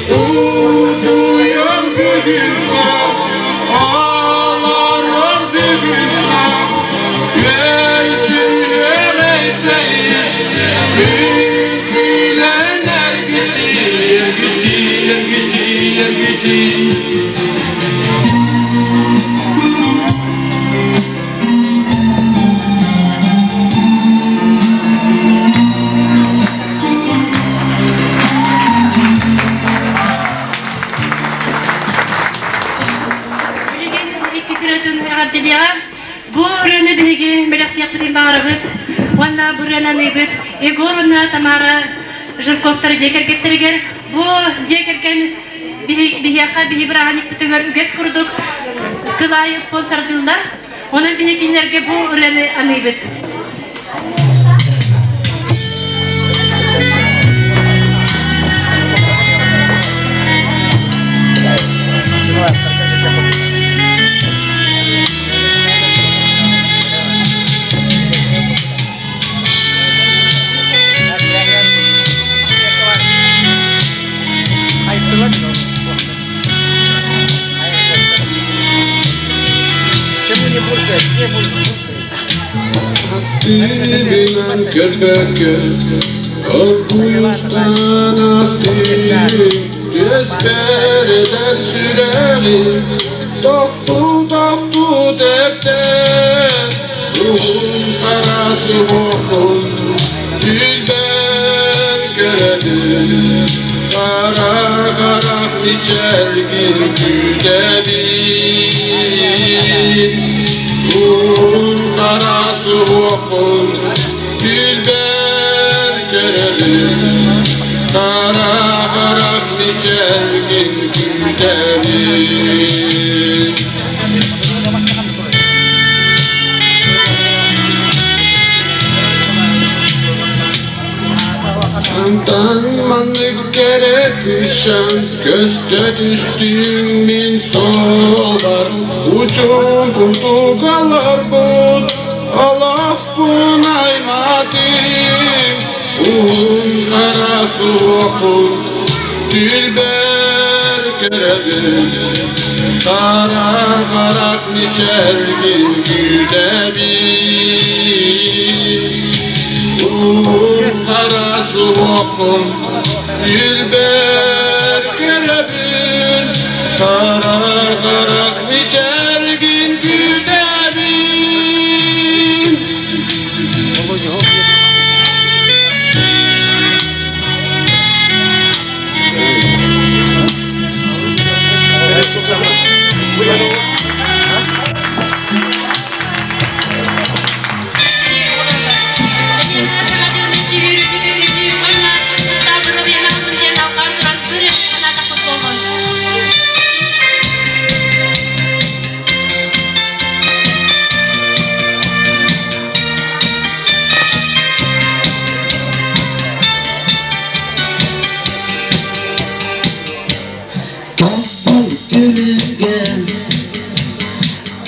Uduyan bir gün soğuk Ağlarım bir gün soğuk Elçiler elçeyi Gülen ergici Bu ürünü bilgi melek yaptığım bağırıbıt, valla bu ürünü neybit, Egoruna Tamara Jurkovtları ceker getiriger, bu cekerken biyaka bihibrahanik bütünger üges kurduk, sılayı sponsordullar, onun bilgilerge bu ürünü anıybit. Bilen körpeke Korkuyuktan asti Gözlerden süreli Doktu depte Ruhun parası olsun Dilber görelim Kara içergin gülebil Ruhun karası okun Dilber görelim Kara içergin gülebil Tanımanlık gerekmişen Gözde düştüğümün solar Ucum buldu kalır bul Allah bunaymadım kara soğuk Dilber görelim Kara karak niçergin gülebil kara soğuk Dilber görebil Kara karak niçergin gülebil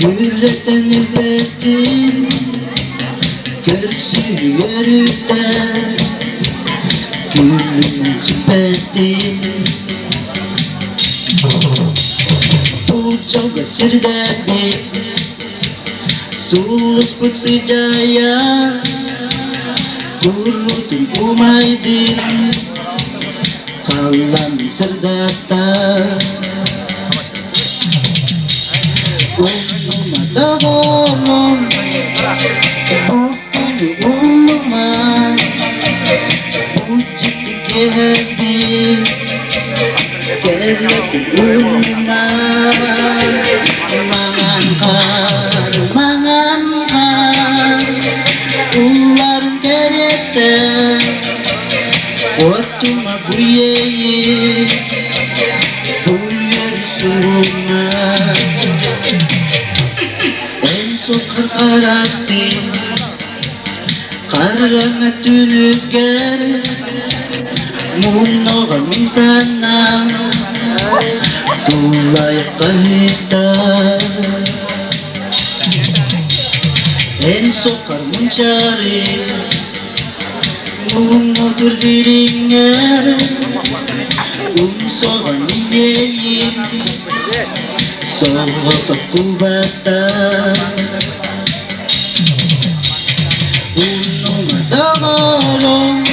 Gülrekten ülfettim Görsün yörükten Gülümden süpettim Bu çok esirde bir Sulus putsi jaya Kurutun umaydin Kalam serdata Dağolum Umuma Ucik geldi Geldi umuma Mangan kar Uların kerette Otuma buyeyi Buyur suruma Sokar arasti Karangat tulugar Muno minsana Tulay kahita En sokar mencari Muno terdiringar Sokan niyeyi Sohot aku bata Unuma damarong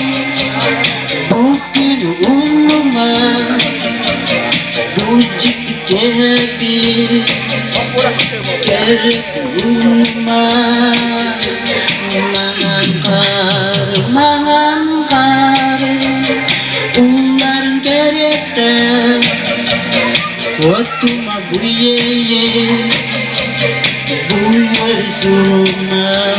Bukinu unuma Bujik kebi Keret unuma Mangan kar Ular kereta Waktu mabuyeye Buyar suma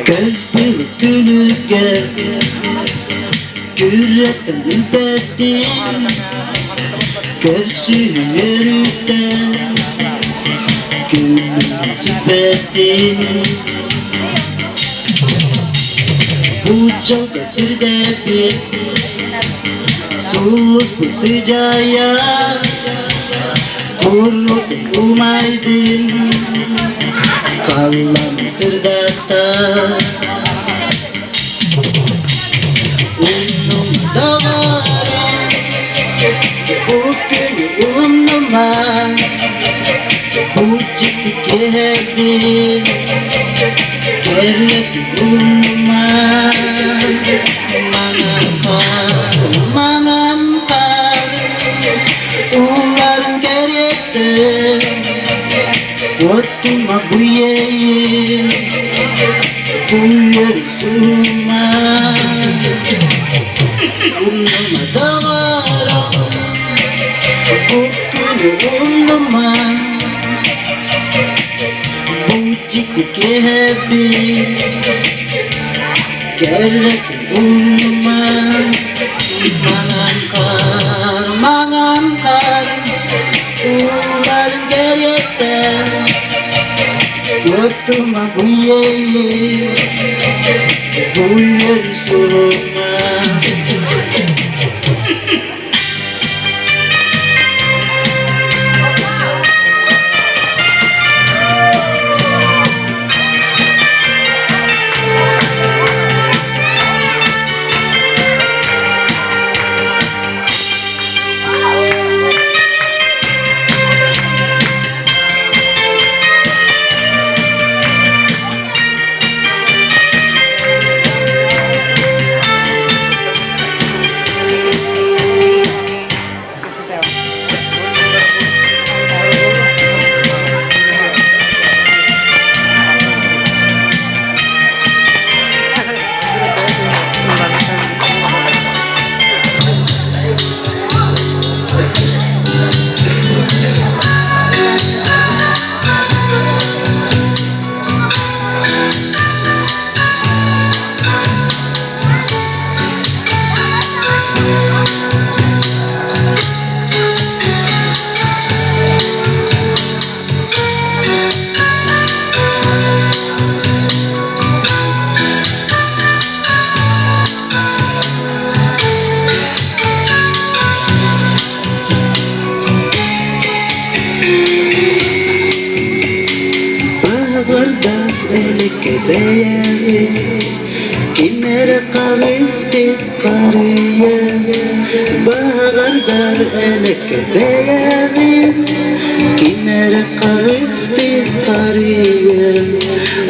Gözbirlik gülüge Gürretten dilbettin Görsün yörükten Gülümden süpettin Bu çok esirde bir Sulus bu sıcaya Kurutun umaydın Kalam sırdata Unum davara Bukini unuma Bujik kebi Kerlet unuma Mangan kar Ular kerette Otuma buyeyi Buyer suma Unuma davara Ukunu unuma Bucik kebi Gerek unuma Mangan kar Ular gerete Utuma buyer Buyer suma Kimer karistik kariye Bağırdar elek beyeği Kimer karistik kariye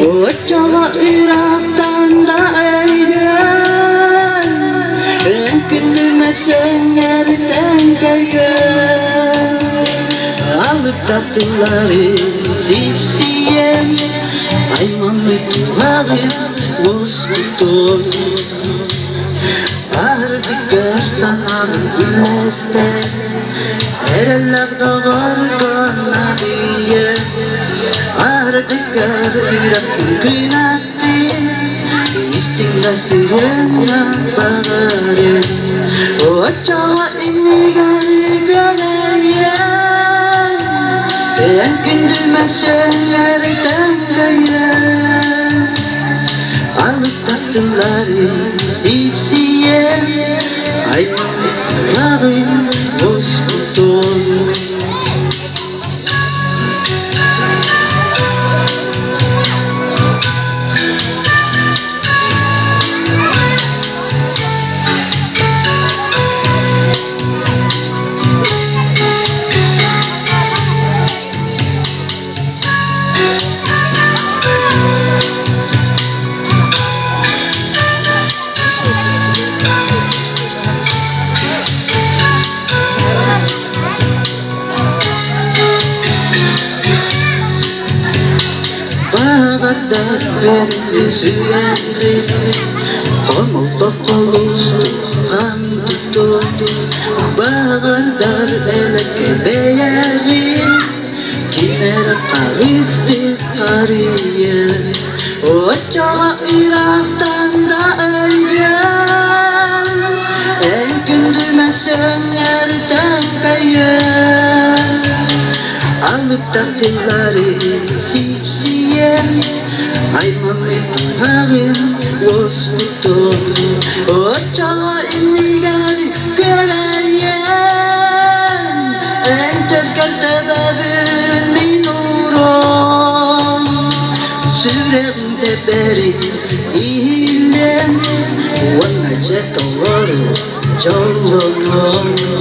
O çava Irak'tan da eyden En kütülmesen yerden gayet Alıp tatlıları sipsiyen Aymanlı tuğarım Voskutur Ardıklar sananın üleste Ereller dağar kanadiye Ardıklar Irak'ın kıynatı İstimde sirena bağırı O çava inni gari göreye En gündürmesen yerden gayet Alıp tatlıları sipsiye Aymanlıkların bozkutur Bağdat'ta verdi sürekli Komulda kolustu kan tutuldu Bağırdar elek beyeği Kimer karisti kariye O çağa Irak'tan da eyden En gündürmesen yerden beyer Alıp tatlıları sipsiye Aymanlı tuğarın voskutur O çağa inni gari göreyen En tezkerte bebin nuron Süreğimde beri ihillem Vanna cetaları canlanım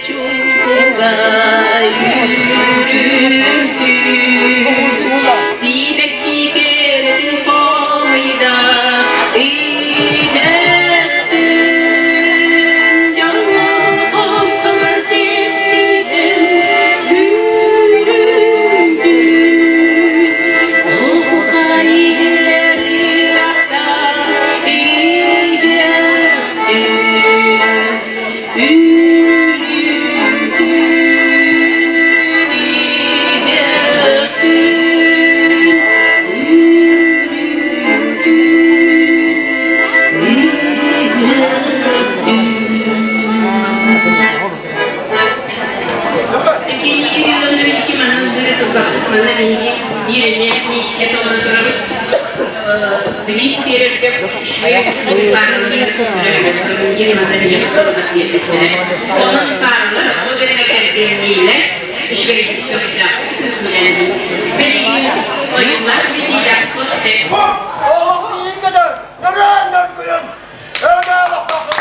çulga yürüdü. Zibek digerin koyda ilettin. Canım olsun sevdiğim yürüdü. O hayırları raktan onun parlı o gelenekleriyle işbirliği yapacak. Oyunlar bir diğer kostüm. Oğlum iyi gider. Nereye koyun? Öyle bak bakın.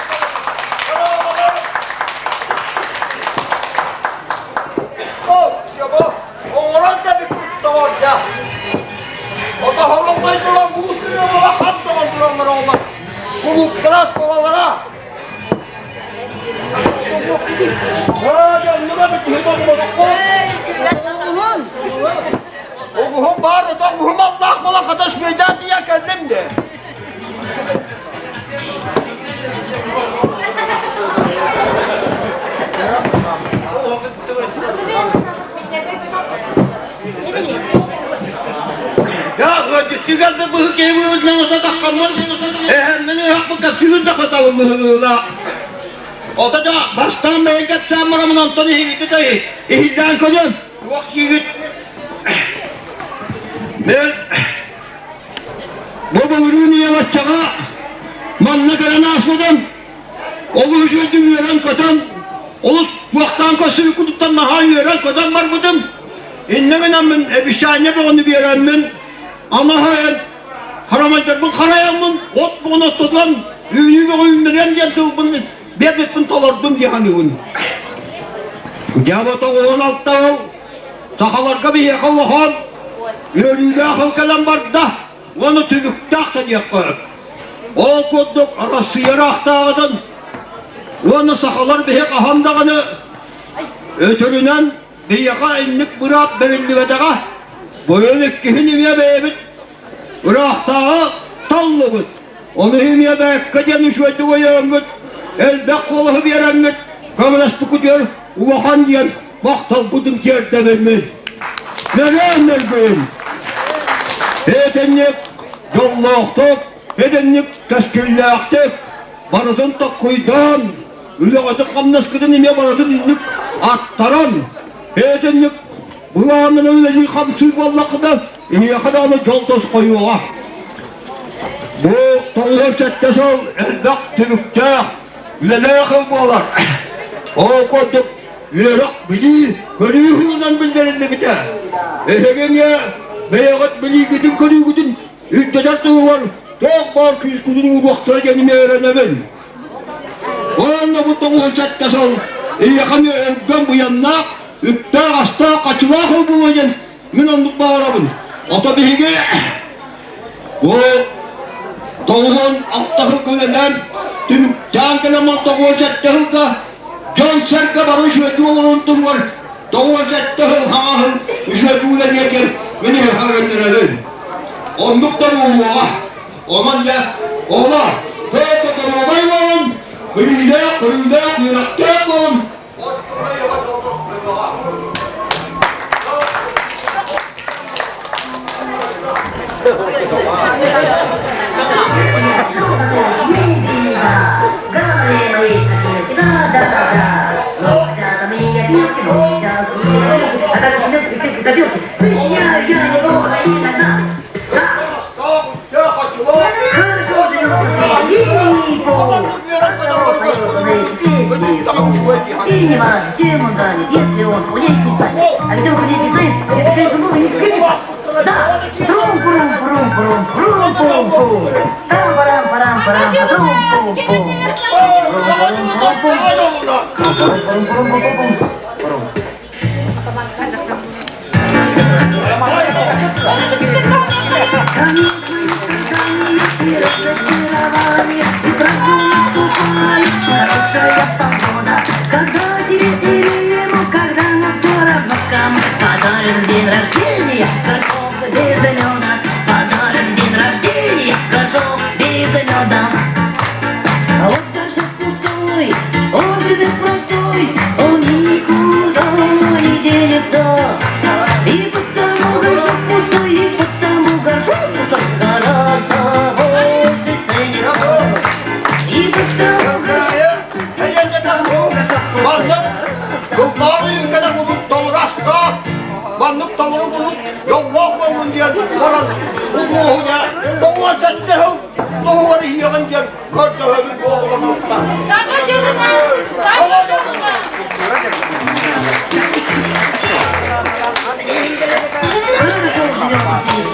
Oh, ya bu. Oğlan da bir kutu var ya. O da horondaydı lan. Bu üstüne bana kan dolandıranlar onlar. Kulüp klas olanlara. Hadi nura bir kutu var. Oğlum bağırdı da oğlum Allah bana arkadaş meydan diye geldim de. Ya gitti geldi bu hükümü özlemese takkanlar. Beni hakkı kapçının da katavulluğuna. O da baştan beri geçsen bana bundan sonra hividi de ihilden koyun. Vakit yiğit. Ben bu ürünü yavaşçağa manna kalana asmadım. Olu hücredim veren kadın, olu vaktan kasırı kuduttan nahan veren kadın var mıdım? İnneğinen ben ebişahine bağını veren ben. Ama hayal, karamaydır bu karayamın, ot bu ona tutulan, ünlü ve oyunların geldi bunu, ben talardım diye hani bunu. Kıcabata 16 ol, sakalarga bir yakallıhan, yörüyle akıl kalan var da, onu tübük dağıtan yakar. O koduk arası yara aktağıdan, onu sakalar bir kahandağını, ötürünen bir yaka inlik bırak verildi ve dağa, böylelik ki hinimiye beybit, bıraktağı tallı bit. Onu himiye beykka demiş ve duvayan bit, elbek koluhu bir yeren bit, kamerası kutuyor, uvahan diyen, baktal budum yerde vermeyin. Nereye vermeyin? Edenlik yolluqtık, edenlik keskinliqtık, baradın da kuydan, üle adı kamnaskıdın ime baradın inlik attaran, edenlik bulağının öyle yıkam suyballakıda, iyakada onu yoldoz koyuğa. Bu toğlar çettesi ol, elbek tübükte, ülele yakıl bağlar. O koduk, ülerak bili, görüyü hüyünden bildirildi bite. Ehegenge, beyagat bili gidin körü gidin, üddeder tuğu var, çok var küz kudun uğraktıra kendime öğrenemem. O anda bu toğlar çettesi ol, iyakamı elden bu yanına, üpte hasta kaçıva kıl bu öjen, min onduk bağırabın. Otobihige, bu toğun alttahı kölelen, tüm can keleman toğlar çettesi da, can serke barış ve duolun var. Doğru zettehil hağahıl,üşvedûle yeker, beni öğrendirelim. Onduktan oğluğa, oman ya, oğla, tövbe olayman, kırıyla, kıyraktakman. Когда ему, когда на скоро бокам подарен день рождения, горшок без меда, подарен день рождения, горшок без меда. А вот горшок пустой, он живет простой, он никуда не денется. И потому горшок пустой, и потому горшок пустой гораздо больше ценится. И потому Kılların kadar bulup doluraşka, banlık doluru bulup yolluk olun diyen koran bu doğuya, doğuya çattı hıl, doğuya yiyen diyen gördü hölü boğulamakta. Sana yoluna, sana yoluna.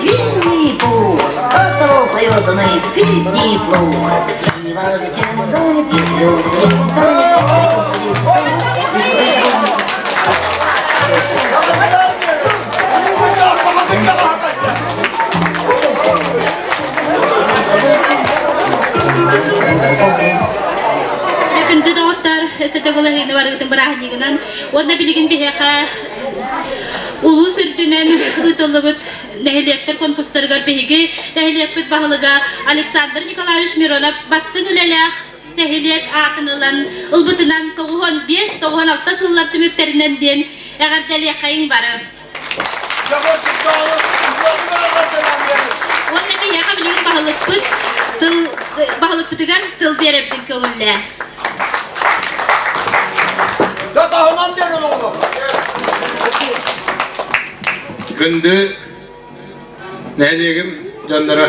Винни-Пух, кто поет на их песни плохо. Не важно, чем он тонет, Күнді дауыттар, өсірдіғылы хейні барығытын бірағынығынан, онда білігін бігеға улу сүрдінен ұтылыбыт нәхилияттар конкурстарығар бігігі нәхилияппыт бағылыға Александр Николаевич Миронов бастың үлеләқ нәхилияк атынылан ұлбытынан 95-96 сыллар түміктерінен ден әғардәлі қайын бары. Онда бігеға білігін бағылық бұтыған тыл берептің көңілі. Yatağından verin oğlum. Gündü nehligim canlara.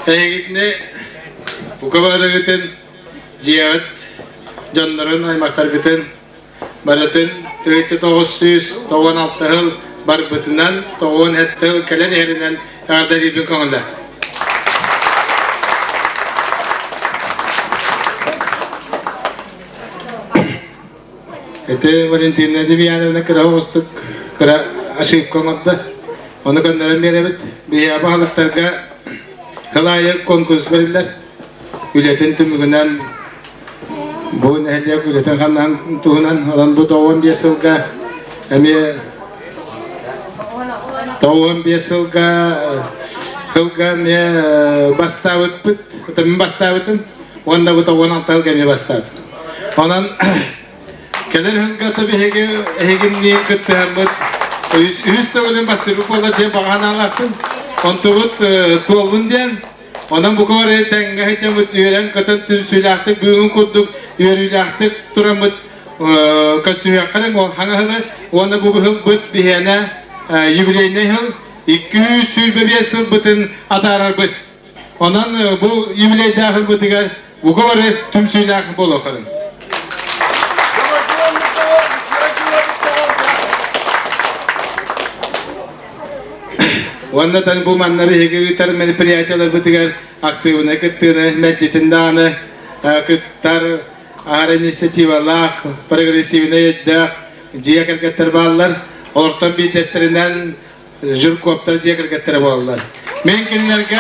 Egitne bu kabarı giten ziyaret canların aymaktar giten baratın 1996 yıl barbıtından 97 yıl kelen yerinden yarda libin kanalda. Ete Valentina Devianovna kıra hostuk, kıra aşık komadda. Onu gönderin berabet. Bir bahalıklarga hılayı konkurs verirler. Ületin tümügünden bu nehliyak ületin kandan tuğunan olan bu doğum bir sılga doğum bir sılga hılga bastavut pıt. Tamin bastavutum. Onda bu doğum altta hılga bastavut. Ondan Kelen hınga tabi hegin niye kötü hemmet üst öğlen bastırıp ola diye bağına alaktın ontubut tuolun diyen ondan bu kadar tenge hecemut üyeren katan tümsüylaktık büyüğün kudduk üyerüylaktık turamut kasüyakların o hangi hılı onda bu hıl büt bihene yübileyne hıl 200 sülbebiye sıl bütün adarar büt ondan bu yübiley dahil bütüger bu kadar tümsüylakın bol okarın. Ondan bu manları hege merperiyaçalar bitiger aktifine kıttığını mecitindağını kıttar ahar inisiativalar progresivine yedda ciye kırkıttır bağlılar ortam bir testlerinden jürkoptar ciye kırkıttır bağlılar. Mümkünlerge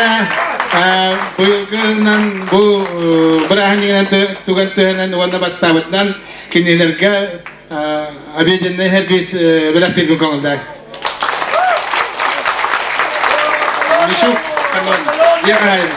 bu yılgından bu bırakınından tügentüğünden ona bastavıttan kinlerge abidinne her bir belaktir bir konuda. Misuk, kanon, dia kahayın.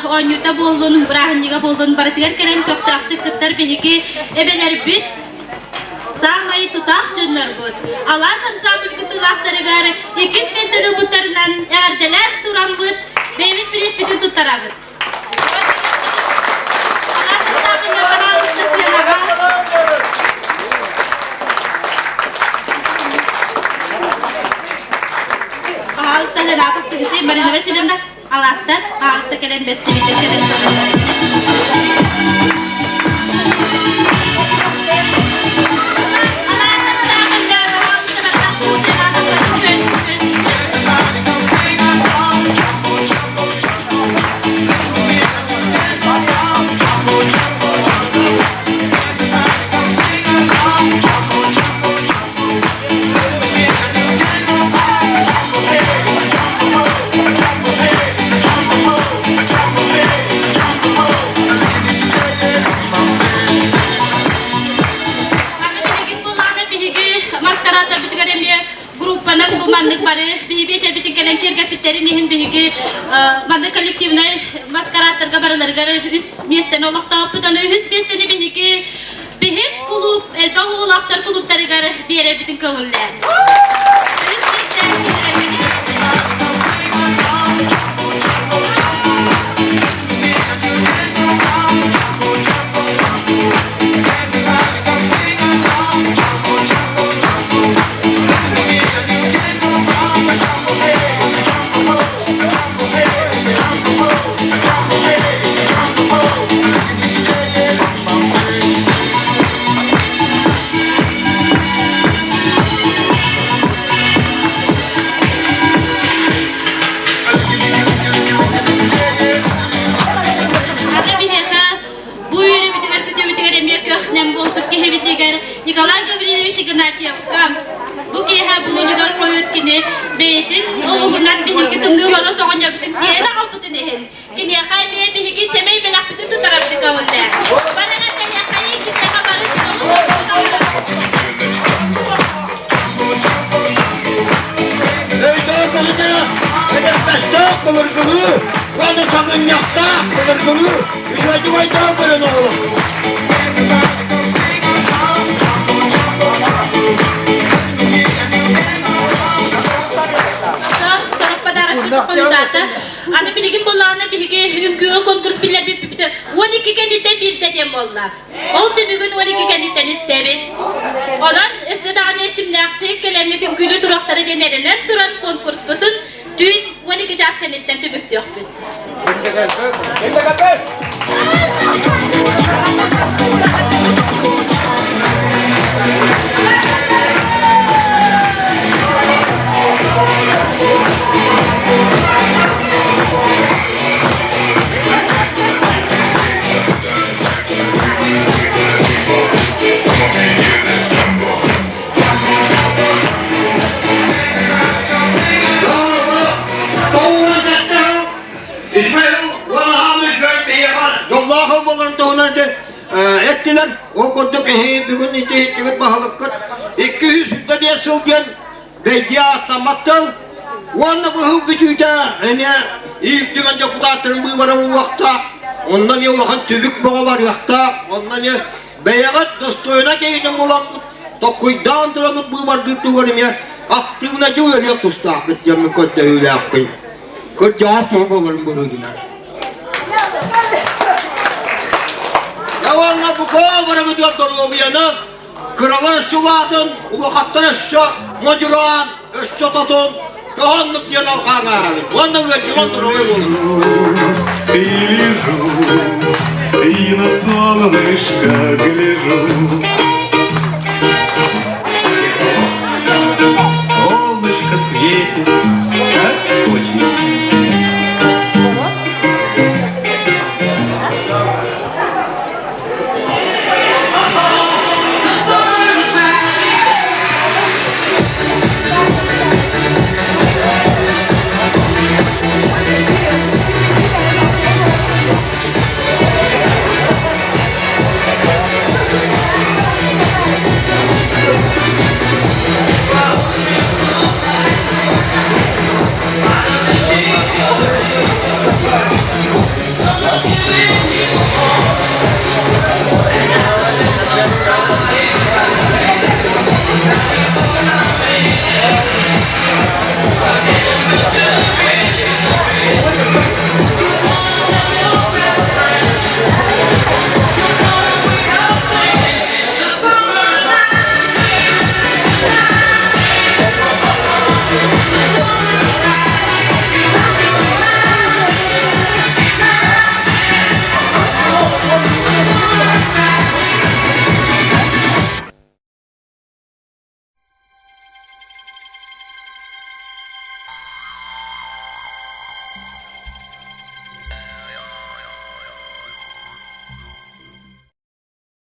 Onyuta bolduğunun bırakınca bolduğunun baratigar kelen köktüraktı kıtlar peki ebeler bit Samay tutaq jönler bud. Alas ansambl gıtılaqları gari 205 tane butlarından erdeler turan bud. Bevit bir ispişin tuttara bud. Alas ansambl bana ustasıyana Ağızda da rahat sıkıntı marina ve sinemde. Ağızda gelen bestelikte gelen. Mandık barı, bir şey bitin gelen kirge pitleri nihin bihigi mandık kolektivine maskaratlarga barıları gara üst mesten olaqta pıtanı üst mesteni bihigi bihik kulup elba oğlaqtar kulupları gara bir yere bitin kavuller. Üst mesten Nikolay Gavrilovich Ignatiev kam. Bu ki ha bu ligar koyut kini beytin oğlundan bir iki tındığı soğunca bütün diyene altı tınehen. Kini hay bir iki semey belak bütün tutaraptı kavulda. Bana ne kaya kayı kini habarı Ey dağılgılı, edepsizlik kılırgılı, bana sakın yakta kılırgılı, yüzücü vayda kılın oğlum. Konudata, ana bilgi bollarına bilgi hünkü konkurs biller bir 12 kendiden bir dedem bollar. O bir gün 12 kendiden istebet. Onlar size daha ne çimlekti, kelemletin gülü durakları denerinden duran konkurs bütün dün 12 jas kendiden tübüktü yok bir. Ettiler, o koduk bugün içe bahalık 200 diye sılgen belge atamattan onu bu hıl gücüde ilk dümen deputatların bu var bu vakta ondan yolağın tübük bağı var vakta ondan beyagat dostoyuna geydim olan tokuydan duranıp bu var dürtüvarım ya aktığına cüvel yok usta kıtcamı kodda öyle yapayım kod cevap yok olurum bunu yine Yavanla bu kovara gidiyor duruyor bir yana. Kralar suladın, ulakattan eşya, mocuran, eşya tatın. Yohanlık diyen alkana abi. Ondan ve civan duruyor olur. Гляжу, и на солнышко гляжу.